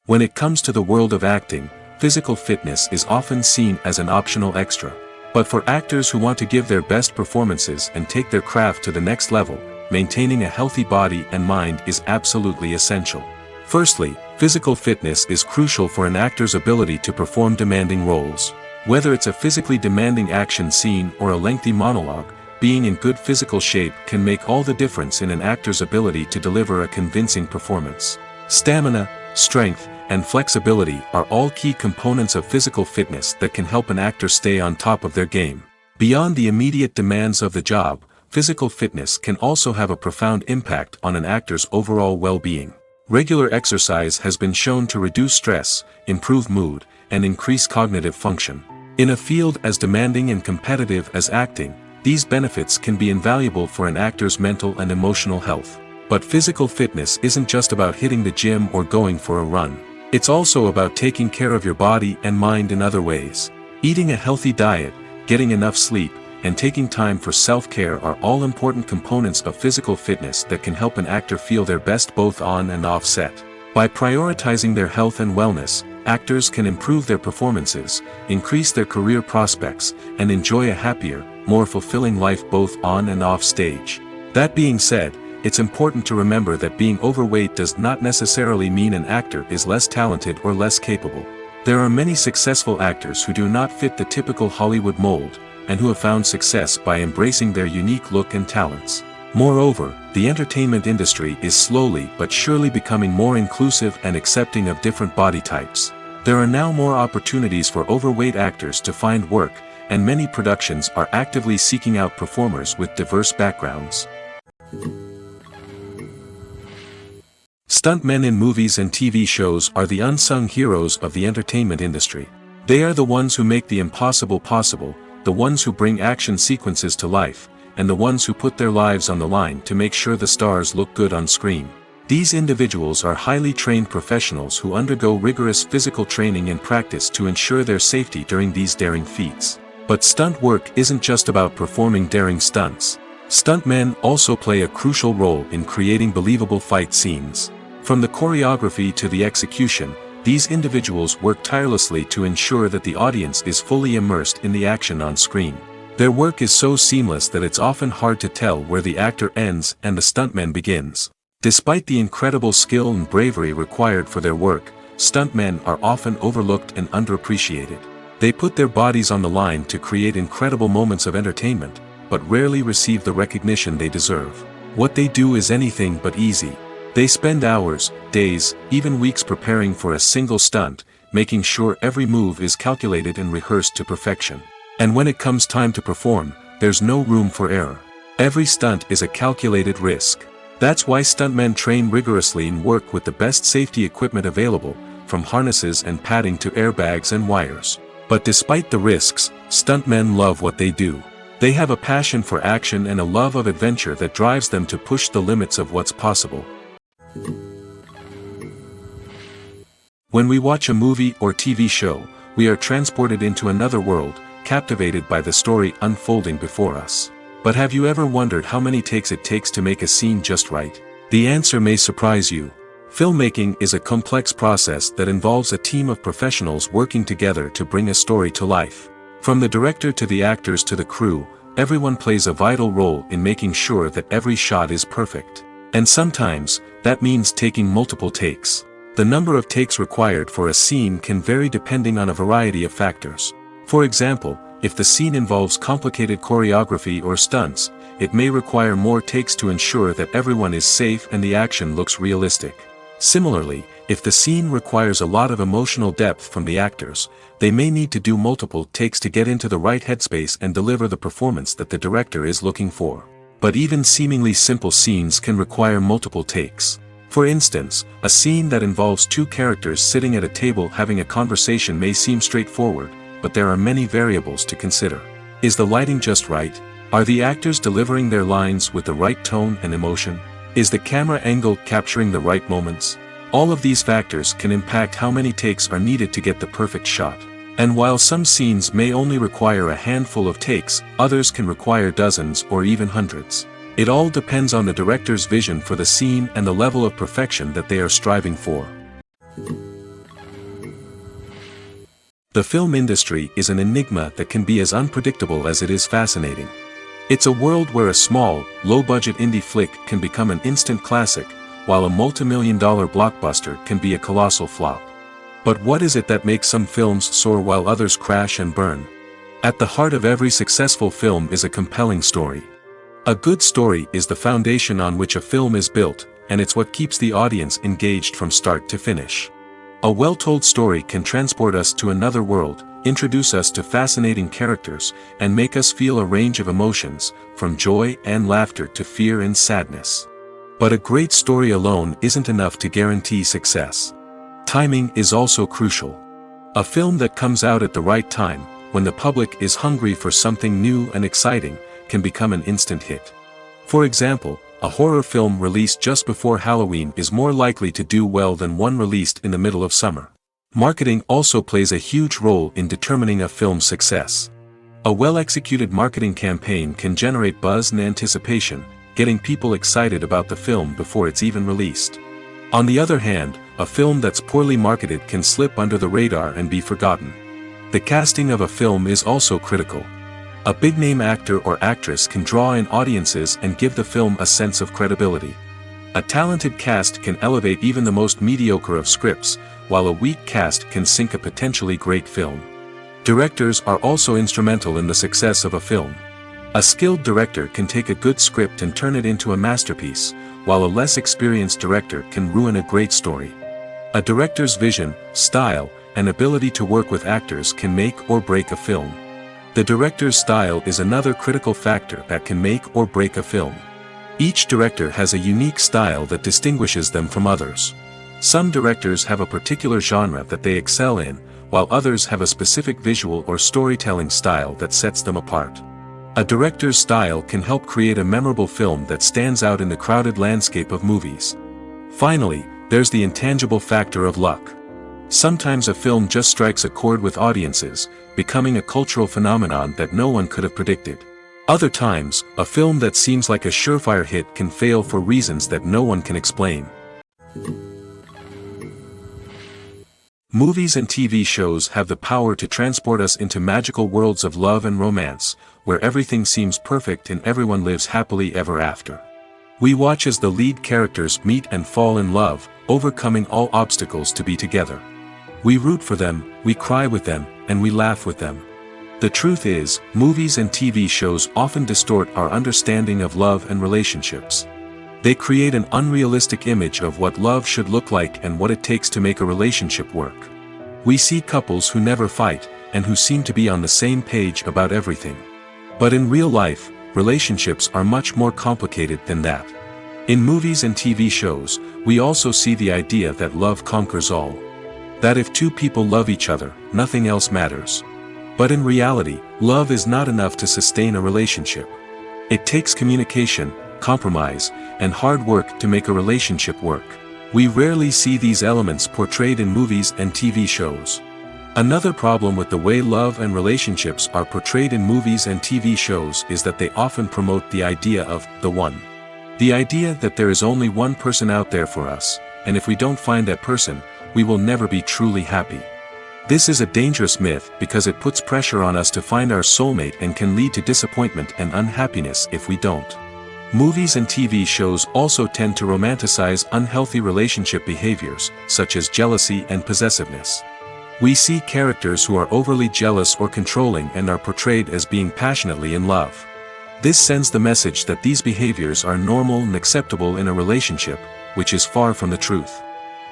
When it comes to the world of acting, physical fitness is often seen as an optional extra. But for actors who want to give their best performances and take their craft to the next level, maintaining a healthy body and mind is absolutely essential. Firstly, physical fitness is crucial for an actor's ability to perform demanding roles. Whether it's a physically demanding action scene or a lengthy monologue, being in good physical shape can make all the difference in an actor's ability to deliver a convincing performance. Stamina, strength, and flexibility are all key components of physical fitness that can help an actor stay on top of their game. Beyond the immediate demands of the job, physical fitness can also have a profound impact on an actor's overall well-being. Regular exercise has been shown to reduce stress, improve mood, and increase cognitive function. In a field as demanding and competitive as acting, these benefits can be invaluable for an actor's mental and emotional health. But physical fitness isn't just about hitting the gym or going for a run. It's also about taking care of your body and mind in other ways. Eating a healthy diet, getting enough sleep, and taking time for self-care are all important components of physical fitness that can help an actor feel their best both on and off set. By prioritizing their health and wellness, actors can improve their performances, increase their career prospects, and enjoy a happier, more fulfilling life both on and off stage. That being said, it's important to remember that being overweight does not necessarily mean an actor is less talented or less capable. There are many successful actors who do not fit the typical Hollywood mold, and who have found success by embracing their unique look and talents. Moreover, the entertainment industry is slowly but surely becoming more inclusive and accepting of different body types. There are now more opportunities for overweight actors to find work, and many productions are actively seeking out performers with diverse backgrounds. Stuntmen in movies and TV shows are the unsung heroes of the entertainment industry. They are the ones who make the impossible possible, the ones who bring action sequences to life, and the ones who put their lives on the line to make sure the stars look good on screen. These individuals are highly trained professionals who undergo rigorous physical training and practice to ensure their safety during these daring feats. But stunt work isn't just about performing daring stunts. Stuntmen also play a crucial role in creating believable fight scenes. From the choreography to the execution, these individuals work tirelessly to ensure that the audience is fully immersed in the action on screen. Their work is so seamless that it's often hard to tell where the actor ends and the stuntman begins. Despite the incredible skill and bravery required for their work, stuntmen are often overlooked and underappreciated. They put their bodies on the line to create incredible moments of entertainment, but rarely receive the recognition they deserve. What they do is anything but easy. They spend hours, days, even weeks preparing for a single stunt, making sure every move is calculated and rehearsed to perfection. And when it comes time to perform, there's no room for error. Every stunt is a calculated risk. That's why stuntmen train rigorously and work with the best safety equipment available, from harnesses and padding to airbags and wires. But despite the risks, stuntmen love what they do. They have a passion for action and a love of adventure that drives them to push the limits of what's possible. When we watch a movie or TV show, we are transported into another world, captivated by the story unfolding before us. But have you ever wondered how many takes it takes to make a scene just right? The answer may surprise you. Filmmaking is a complex process that involves a team of professionals working together to bring a story to life. From the director to the actors to the crew, everyone plays a vital role in making sure that every shot is perfect. And sometimes, that means taking multiple takes. The number of takes required for a scene can vary depending on a variety of factors. For example, if the scene involves complicated choreography or stunts, it may require more takes to ensure that everyone is safe and the action looks realistic. Similarly, if the scene requires a lot of emotional depth from the actors, they may need to do multiple takes to get into the right headspace and deliver the performance that the director is looking for. But even seemingly simple scenes can require multiple takes. For instance, a scene that involves two characters sitting at a table having a conversation may seem straightforward, but there are many variables to consider. Is the lighting just right? Are the actors delivering their lines with the right tone and emotion? Is the camera angle capturing the right moments? All of these factors can impact how many takes are needed to get the perfect shot. And while some scenes may only require a handful of takes, others can require dozens or even hundreds. It all depends on the director's vision for the scene and the level of perfection that they are striving for. The film industry is an enigma that can be as unpredictable as it is fascinating. It's a world where a small, low-budget indie flick can become an instant classic, while a multi-million-dollar blockbuster can be a colossal flop. But what is it that makes some films soar while others crash and burn? At the heart of every successful film is a compelling story. A good story is the foundation on which a film is built, and it's what keeps the audience engaged from start to finish. A well-told story can transport us to another world, introduce us to fascinating characters, and make us feel a range of emotions, from joy and laughter to fear and sadness. But a great story alone isn't enough to guarantee success. Timing is also crucial. A film that comes out at the right time, when the public is hungry for something new and exciting, can become an instant hit. For example, a horror film released just before Halloween is more likely to do well than one released in the middle of summer. Marketing also plays a huge role in determining a film's success. A well-executed marketing campaign can generate buzz and anticipation, getting people excited about the film before it's even released. On the other hand, a film that's poorly marketed can slip under the radar and be forgotten. The casting of a film is also critical. A big-name actor or actress can draw in audiences and give the film a sense of credibility. A talented cast can elevate even the most mediocre of scripts, while a weak cast can sink a potentially great film. Directors are also instrumental in the success of a film. A skilled director can take a good script and turn it into a masterpiece, while a less experienced director can ruin a great story. A director's vision, style, and ability to work with actors can make or break a film. The director's style is another critical factor that can make or break a film. Each director has a unique style that distinguishes them from others. Some directors have a particular genre that they excel in, while others have a specific visual or storytelling style that sets them apart. A director's style can help create a memorable film that stands out in the crowded landscape of movies. Finally, there's the intangible factor of luck. Sometimes a film just strikes a chord with audiences, becoming a cultural phenomenon that no one could have predicted. Other times, a film that seems like a surefire hit can fail for reasons that no one can explain. Movies and TV shows have the power to transport us into magical worlds of love and romance, where everything seems perfect and everyone lives happily ever after. We watch as the lead characters meet and fall in love, overcoming all obstacles to be together. We root for them, we cry with them, and we laugh with them. The truth is, movies and TV shows often distort our understanding of love and relationships. They create an unrealistic image of what love should look like and what it takes to make a relationship work. We see couples who never fight, and who seem to be on the same page about everything. But in real life, relationships are much more complicated than that. In movies and TV shows, we also see the idea that love conquers all. That if two people love each other, nothing else matters. But in reality, love is not enough to sustain a relationship. It takes communication, compromise, and hard work to make a relationship work. We rarely see these elements portrayed in movies and TV shows. Another problem with the way love and relationships are portrayed in movies and TV shows is that they often promote the idea of the one. The idea that there is only one person out there for us, and if we don't find that person, we will never be truly happy. This is a dangerous myth because it puts pressure on us to find our soulmate and can lead to disappointment and unhappiness if we don't. Movies and TV shows also tend to romanticize unhealthy relationship behaviors, such as jealousy and possessiveness. We see characters who are overly jealous or controlling and are portrayed as being passionately in love. This sends the message that these behaviors are normal and acceptable in a relationship, which is far from the truth.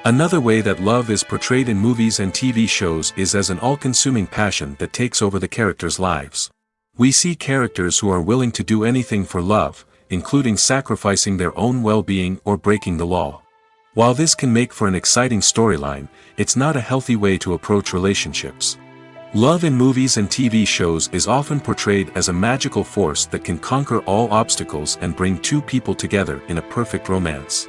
Another way that love is portrayed in movies and TV shows is as an all-consuming passion that takes over the characters' lives. We see characters who are willing to do anything for love, including sacrificing their own well-being or breaking the law. While this can make for an exciting storyline, it's not a healthy way to approach relationships. Love in movies and TV shows is often portrayed as a magical force that can conquer all obstacles and bring two people together in a perfect romance.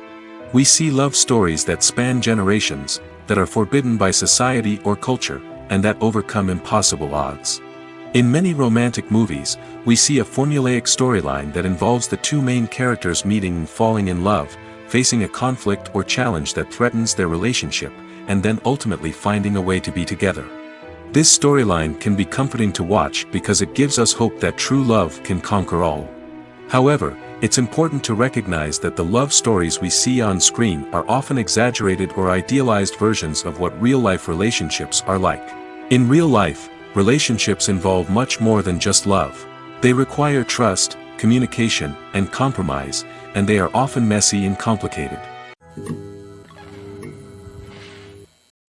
We see love stories that span generations, that are forbidden by society or culture, and that overcome impossible odds. In many romantic movies, we see a formulaic storyline that involves the two main characters meeting and falling in love, facing a conflict or challenge that threatens their relationship, and then ultimately finding a way to be together. This storyline can be comforting to watch because it gives us hope that true love can conquer all. However, it's important to recognize that the love stories we see on screen are often exaggerated or idealized versions of what real-life relationships are like. In real life, relationships involve much more than just love. They require trust, communication, and compromise, and they are often messy and complicated.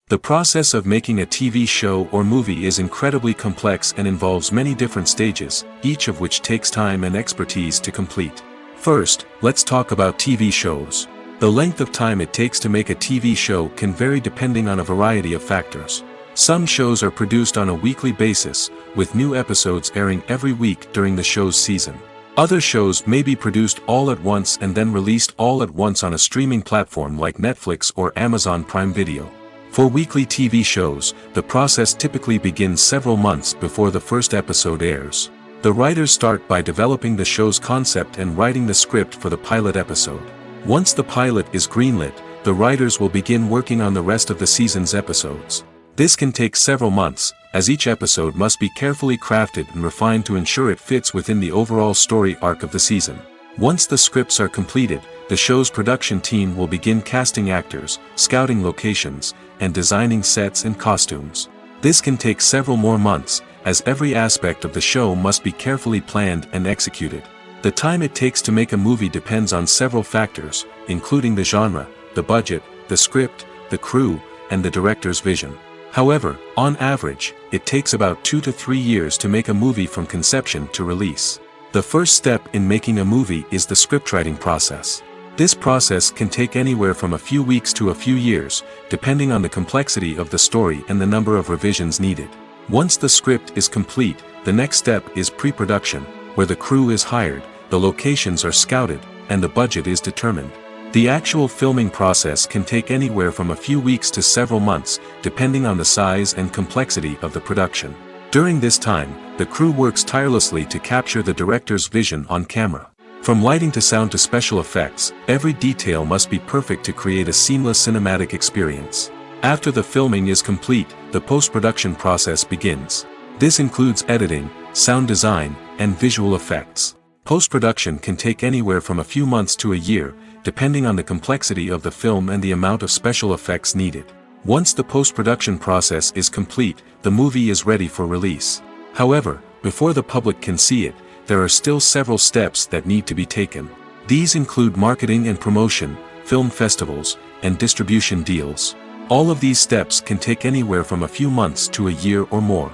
The process of making a TV show or movie is incredibly complex and involves many different stages, each of which takes time and expertise to complete. First, let's talk about TV shows. The length of time it takes to make a TV show can vary depending on a variety of factors. Some shows are produced on a weekly basis, with new episodes airing every week during the show's season. Other shows may be produced all at once and then released all at once on a streaming platform like Netflix or Amazon Prime Video. For weekly TV shows, the process typically begins several months before the first episode airs. The writers start by developing the show's concept and writing the script for the pilot episode. Once the pilot is greenlit, the writers will begin working on the rest of the season's episodes. This can take several months, as each episode must be carefully crafted and refined to ensure it fits within the overall story arc of the season. Once the scripts are completed, the show's production team will begin casting actors, scouting locations, and designing sets and costumes. This can take several more months, as every aspect of the show must be carefully planned and executed. The time it takes to make a movie depends on several factors, including the genre, the budget, the script, the crew, and the director's vision. However, on average, it takes about 2 to 3 years to make a movie from conception to release. The first step in making a movie is the scriptwriting process. This process can take anywhere from a few weeks to a few years, depending on the complexity of the story and the number of revisions needed. Once the script is complete, the next step is pre-production, where the crew is hired, the locations are scouted, and the budget is determined. The actual filming process can take anywhere from a few weeks to several months, depending on the size and complexity of the production. During this time, the crew works tirelessly to capture the director's vision on camera. From lighting to sound to special effects, every detail must be perfect to create a seamless cinematic experience. After the filming is complete, the post-production process begins. This includes editing, sound design, and visual effects. Post-production can take anywhere from a few months to a year, depending on the complexity of the film and the amount of special effects needed. Once the post-production process is complete, the movie is ready for release. However, before the public can see it, there are still several steps that need to be taken. These include marketing and promotion, film festivals, and distribution deals. All of these steps can take anywhere from a few months to a year or more.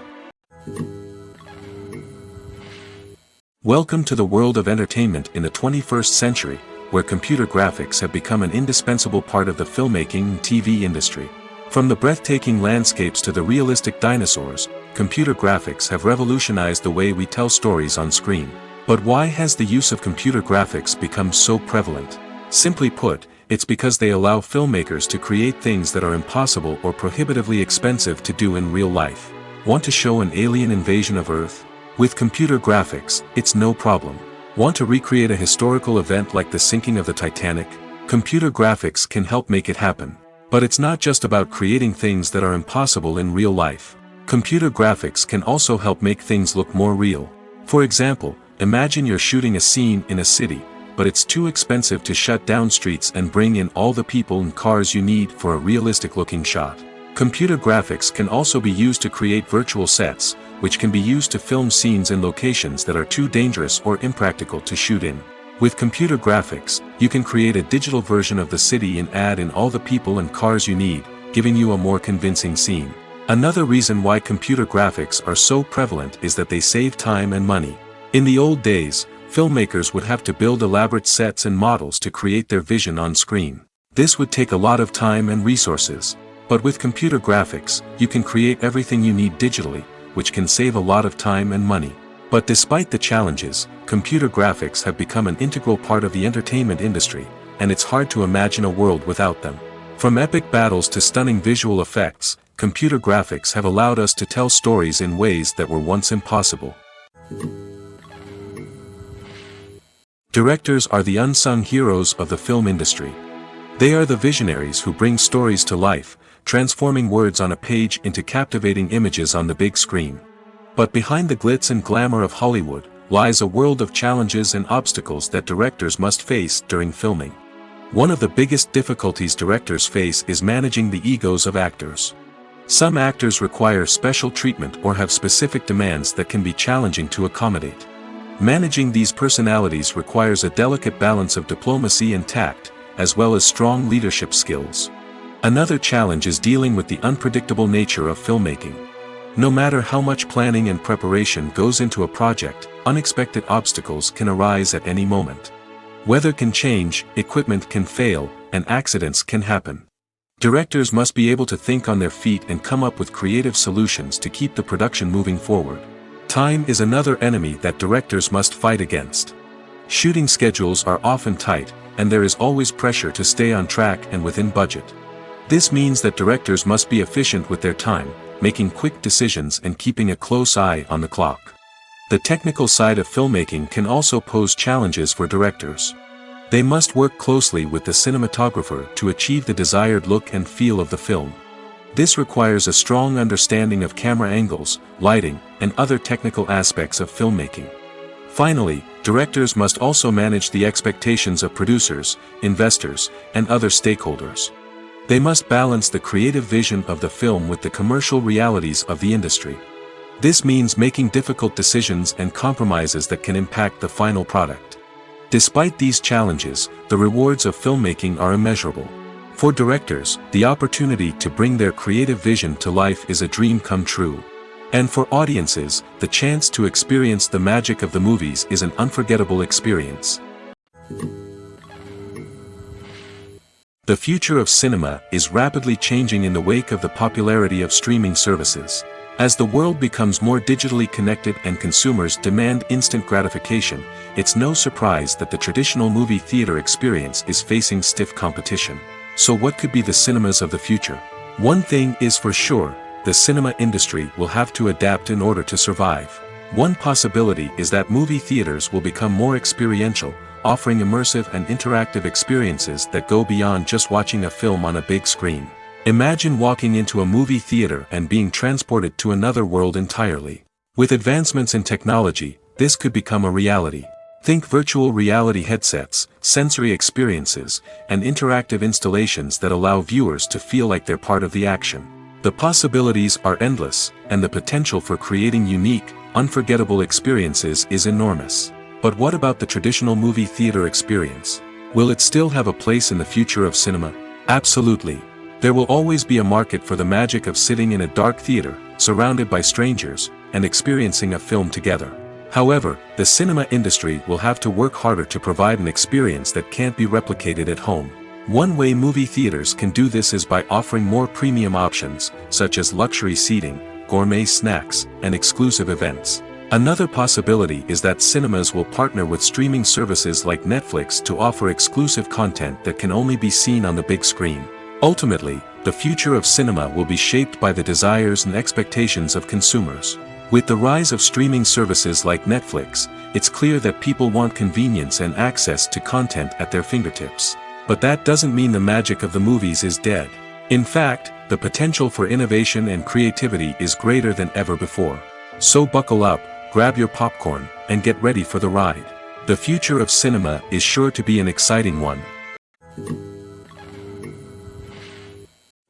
Welcome to the world of entertainment in the 21st century, where computer graphics have become an indispensable part of the filmmaking and TV industry. From the breathtaking landscapes to the realistic dinosaurs, computer graphics have revolutionized the way we tell stories on screen. But why has the use of computer graphics become so prevalent? Simply put, it's because they allow filmmakers to create things that are impossible or prohibitively expensive to do in real life. Want to show an alien invasion of Earth? With computer graphics, it's no problem. Want to recreate a historical event like the sinking of the Titanic? Computer graphics can help make it happen. But it's not just about creating things that are impossible in real life. Computer graphics can also help make things look more real. For example, imagine you're shooting a scene in a city, but it's too expensive to shut down streets and bring in all the people and cars you need for a realistic-looking shot. Computer graphics can also be used to create virtual sets, which can be used to film scenes in locations that are too dangerous or impractical to shoot in. With computer graphics, you can create a digital version of the city and add in all the people and cars you need, giving you a more convincing scene. Another reason why computer graphics are so prevalent is that they save time and money. In the old days, filmmakers would have to build elaborate sets and models to create their vision on screen. This would take a lot of time and resources. But with computer graphics, you can create everything you need digitally, which can save a lot of time and money. But despite the challenges, computer graphics have become an integral part of the entertainment industry, and it's hard to imagine a world without them. From epic battles to stunning visual effects, computer graphics have allowed us to tell stories in ways that were once impossible. Directors are the unsung heroes of the film industry. They are the visionaries who bring stories to life, transforming words on a page into captivating images on the big screen. But behind the glitz and glamour of Hollywood, lies a world of challenges and obstacles that directors must face during filming. One of the biggest difficulties directors face is managing the egos of actors. Some actors require special treatment or have specific demands that can be challenging to accommodate. Managing these personalities requires a delicate balance of diplomacy and tact, as well as strong leadership skills. Another challenge is dealing with the unpredictable nature of filmmaking. No matter how much planning and preparation goes into a project, unexpected obstacles can arise at any moment. Weather can change, equipment can fail, and accidents can happen. Directors must be able to think on their feet and come up with creative solutions to keep the production moving forward. Time is another enemy that directors must fight against. Shooting schedules are often tight, and there is always pressure to stay on track and within budget. This means that directors must be efficient with their time, making quick decisions and keeping a close eye on the clock. The technical side of filmmaking can also pose challenges for directors. They must work closely with the cinematographer to achieve the desired look and feel of the film. This requires a strong understanding of camera angles, lighting, and other technical aspects of filmmaking. Finally, directors must also manage the expectations of producers, investors, and other stakeholders. They must balance the creative vision of the film with the commercial realities of the industry. This means making difficult decisions and compromises that can impact the final product. Despite these challenges, the rewards of filmmaking are immeasurable. For directors, the opportunity to bring their creative vision to life is a dream come true. And for audiences, the chance to experience the magic of the movies is an unforgettable experience. The future of cinema is rapidly changing in the wake of the popularity of streaming services. As the world becomes more digitally connected and consumers demand instant gratification, it's no surprise that the traditional movie theater experience is facing stiff competition. So what could be the cinemas of the future? One thing is for sure, the cinema industry will have to adapt in order to survive. One possibility is that movie theaters will become more experiential, offering immersive and interactive experiences that go beyond just watching a film on a big screen. Imagine walking into a movie theater and being transported to another world entirely. With advancements in technology, this could become a reality. Think virtual reality headsets, sensory experiences, and interactive installations that allow viewers to feel like they're part of the action. The possibilities are endless, and the potential for creating unique, unforgettable experiences is enormous. But what about the traditional movie theater experience? Will it still have a place in the future of cinema? Absolutely. There will always be a market for the magic of sitting in a dark theater, surrounded by strangers, and experiencing a film together. However, the cinema industry will have to work harder to provide an experience that can't be replicated at home. One way movie theaters can do this is by offering more premium options, such as luxury seating, gourmet snacks, and exclusive events. Another possibility is that cinemas will partner with streaming services like Netflix to offer exclusive content that can only be seen on the big screen. Ultimately, the future of cinema will be shaped by the desires and expectations of consumers. With the rise of streaming services like Netflix, it's clear that people want convenience and access to content at their fingertips. But that doesn't mean the magic of the movies is dead. In fact, the potential for innovation and creativity is greater than ever before. So buckle up, grab your popcorn, and get ready for the ride. The future of cinema is sure to be an exciting one.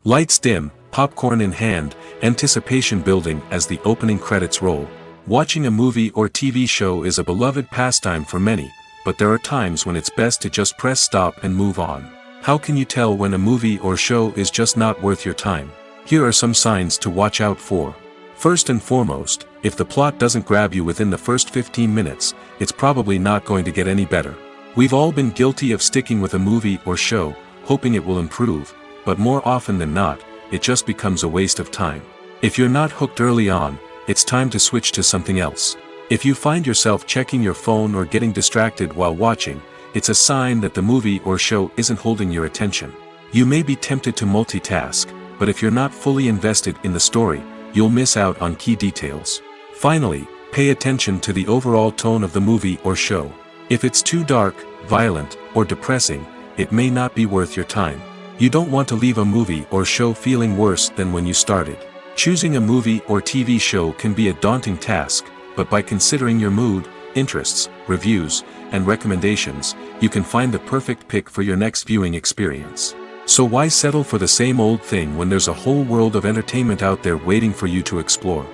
Lights dim, popcorn in hand, anticipation building as the opening credits roll. Watching a movie or TV show is a beloved pastime for many, but there are times when it's best to just press stop and move on. How can you tell when a movie or show is just not worth your time? Here are some signs to watch out for. First and foremost, if the plot doesn't grab you within the first 15 minutes, it's probably not going to get any better. We've all been guilty of sticking with a movie or show, hoping it will improve, but more often than not, it just becomes a waste of time. If you're not hooked early on, it's time to switch to something else. If you find yourself checking your phone or getting distracted while watching, it's a sign that the movie or show isn't holding your attention. You may be tempted to multitask, but if you're not fully invested in the story, you'll miss out on key details. Finally, pay attention to the overall tone of the movie or show. If it's too dark, violent, or depressing, it may not be worth your time. You don't want to leave a movie or show feeling worse than when you started. Choosing a movie or TV show can be a daunting task, but by considering your mood, interests, reviews, and recommendations, you can find the perfect pick for your next viewing experience. So why settle for the same old thing when there's a whole world of entertainment out there waiting for you to explore?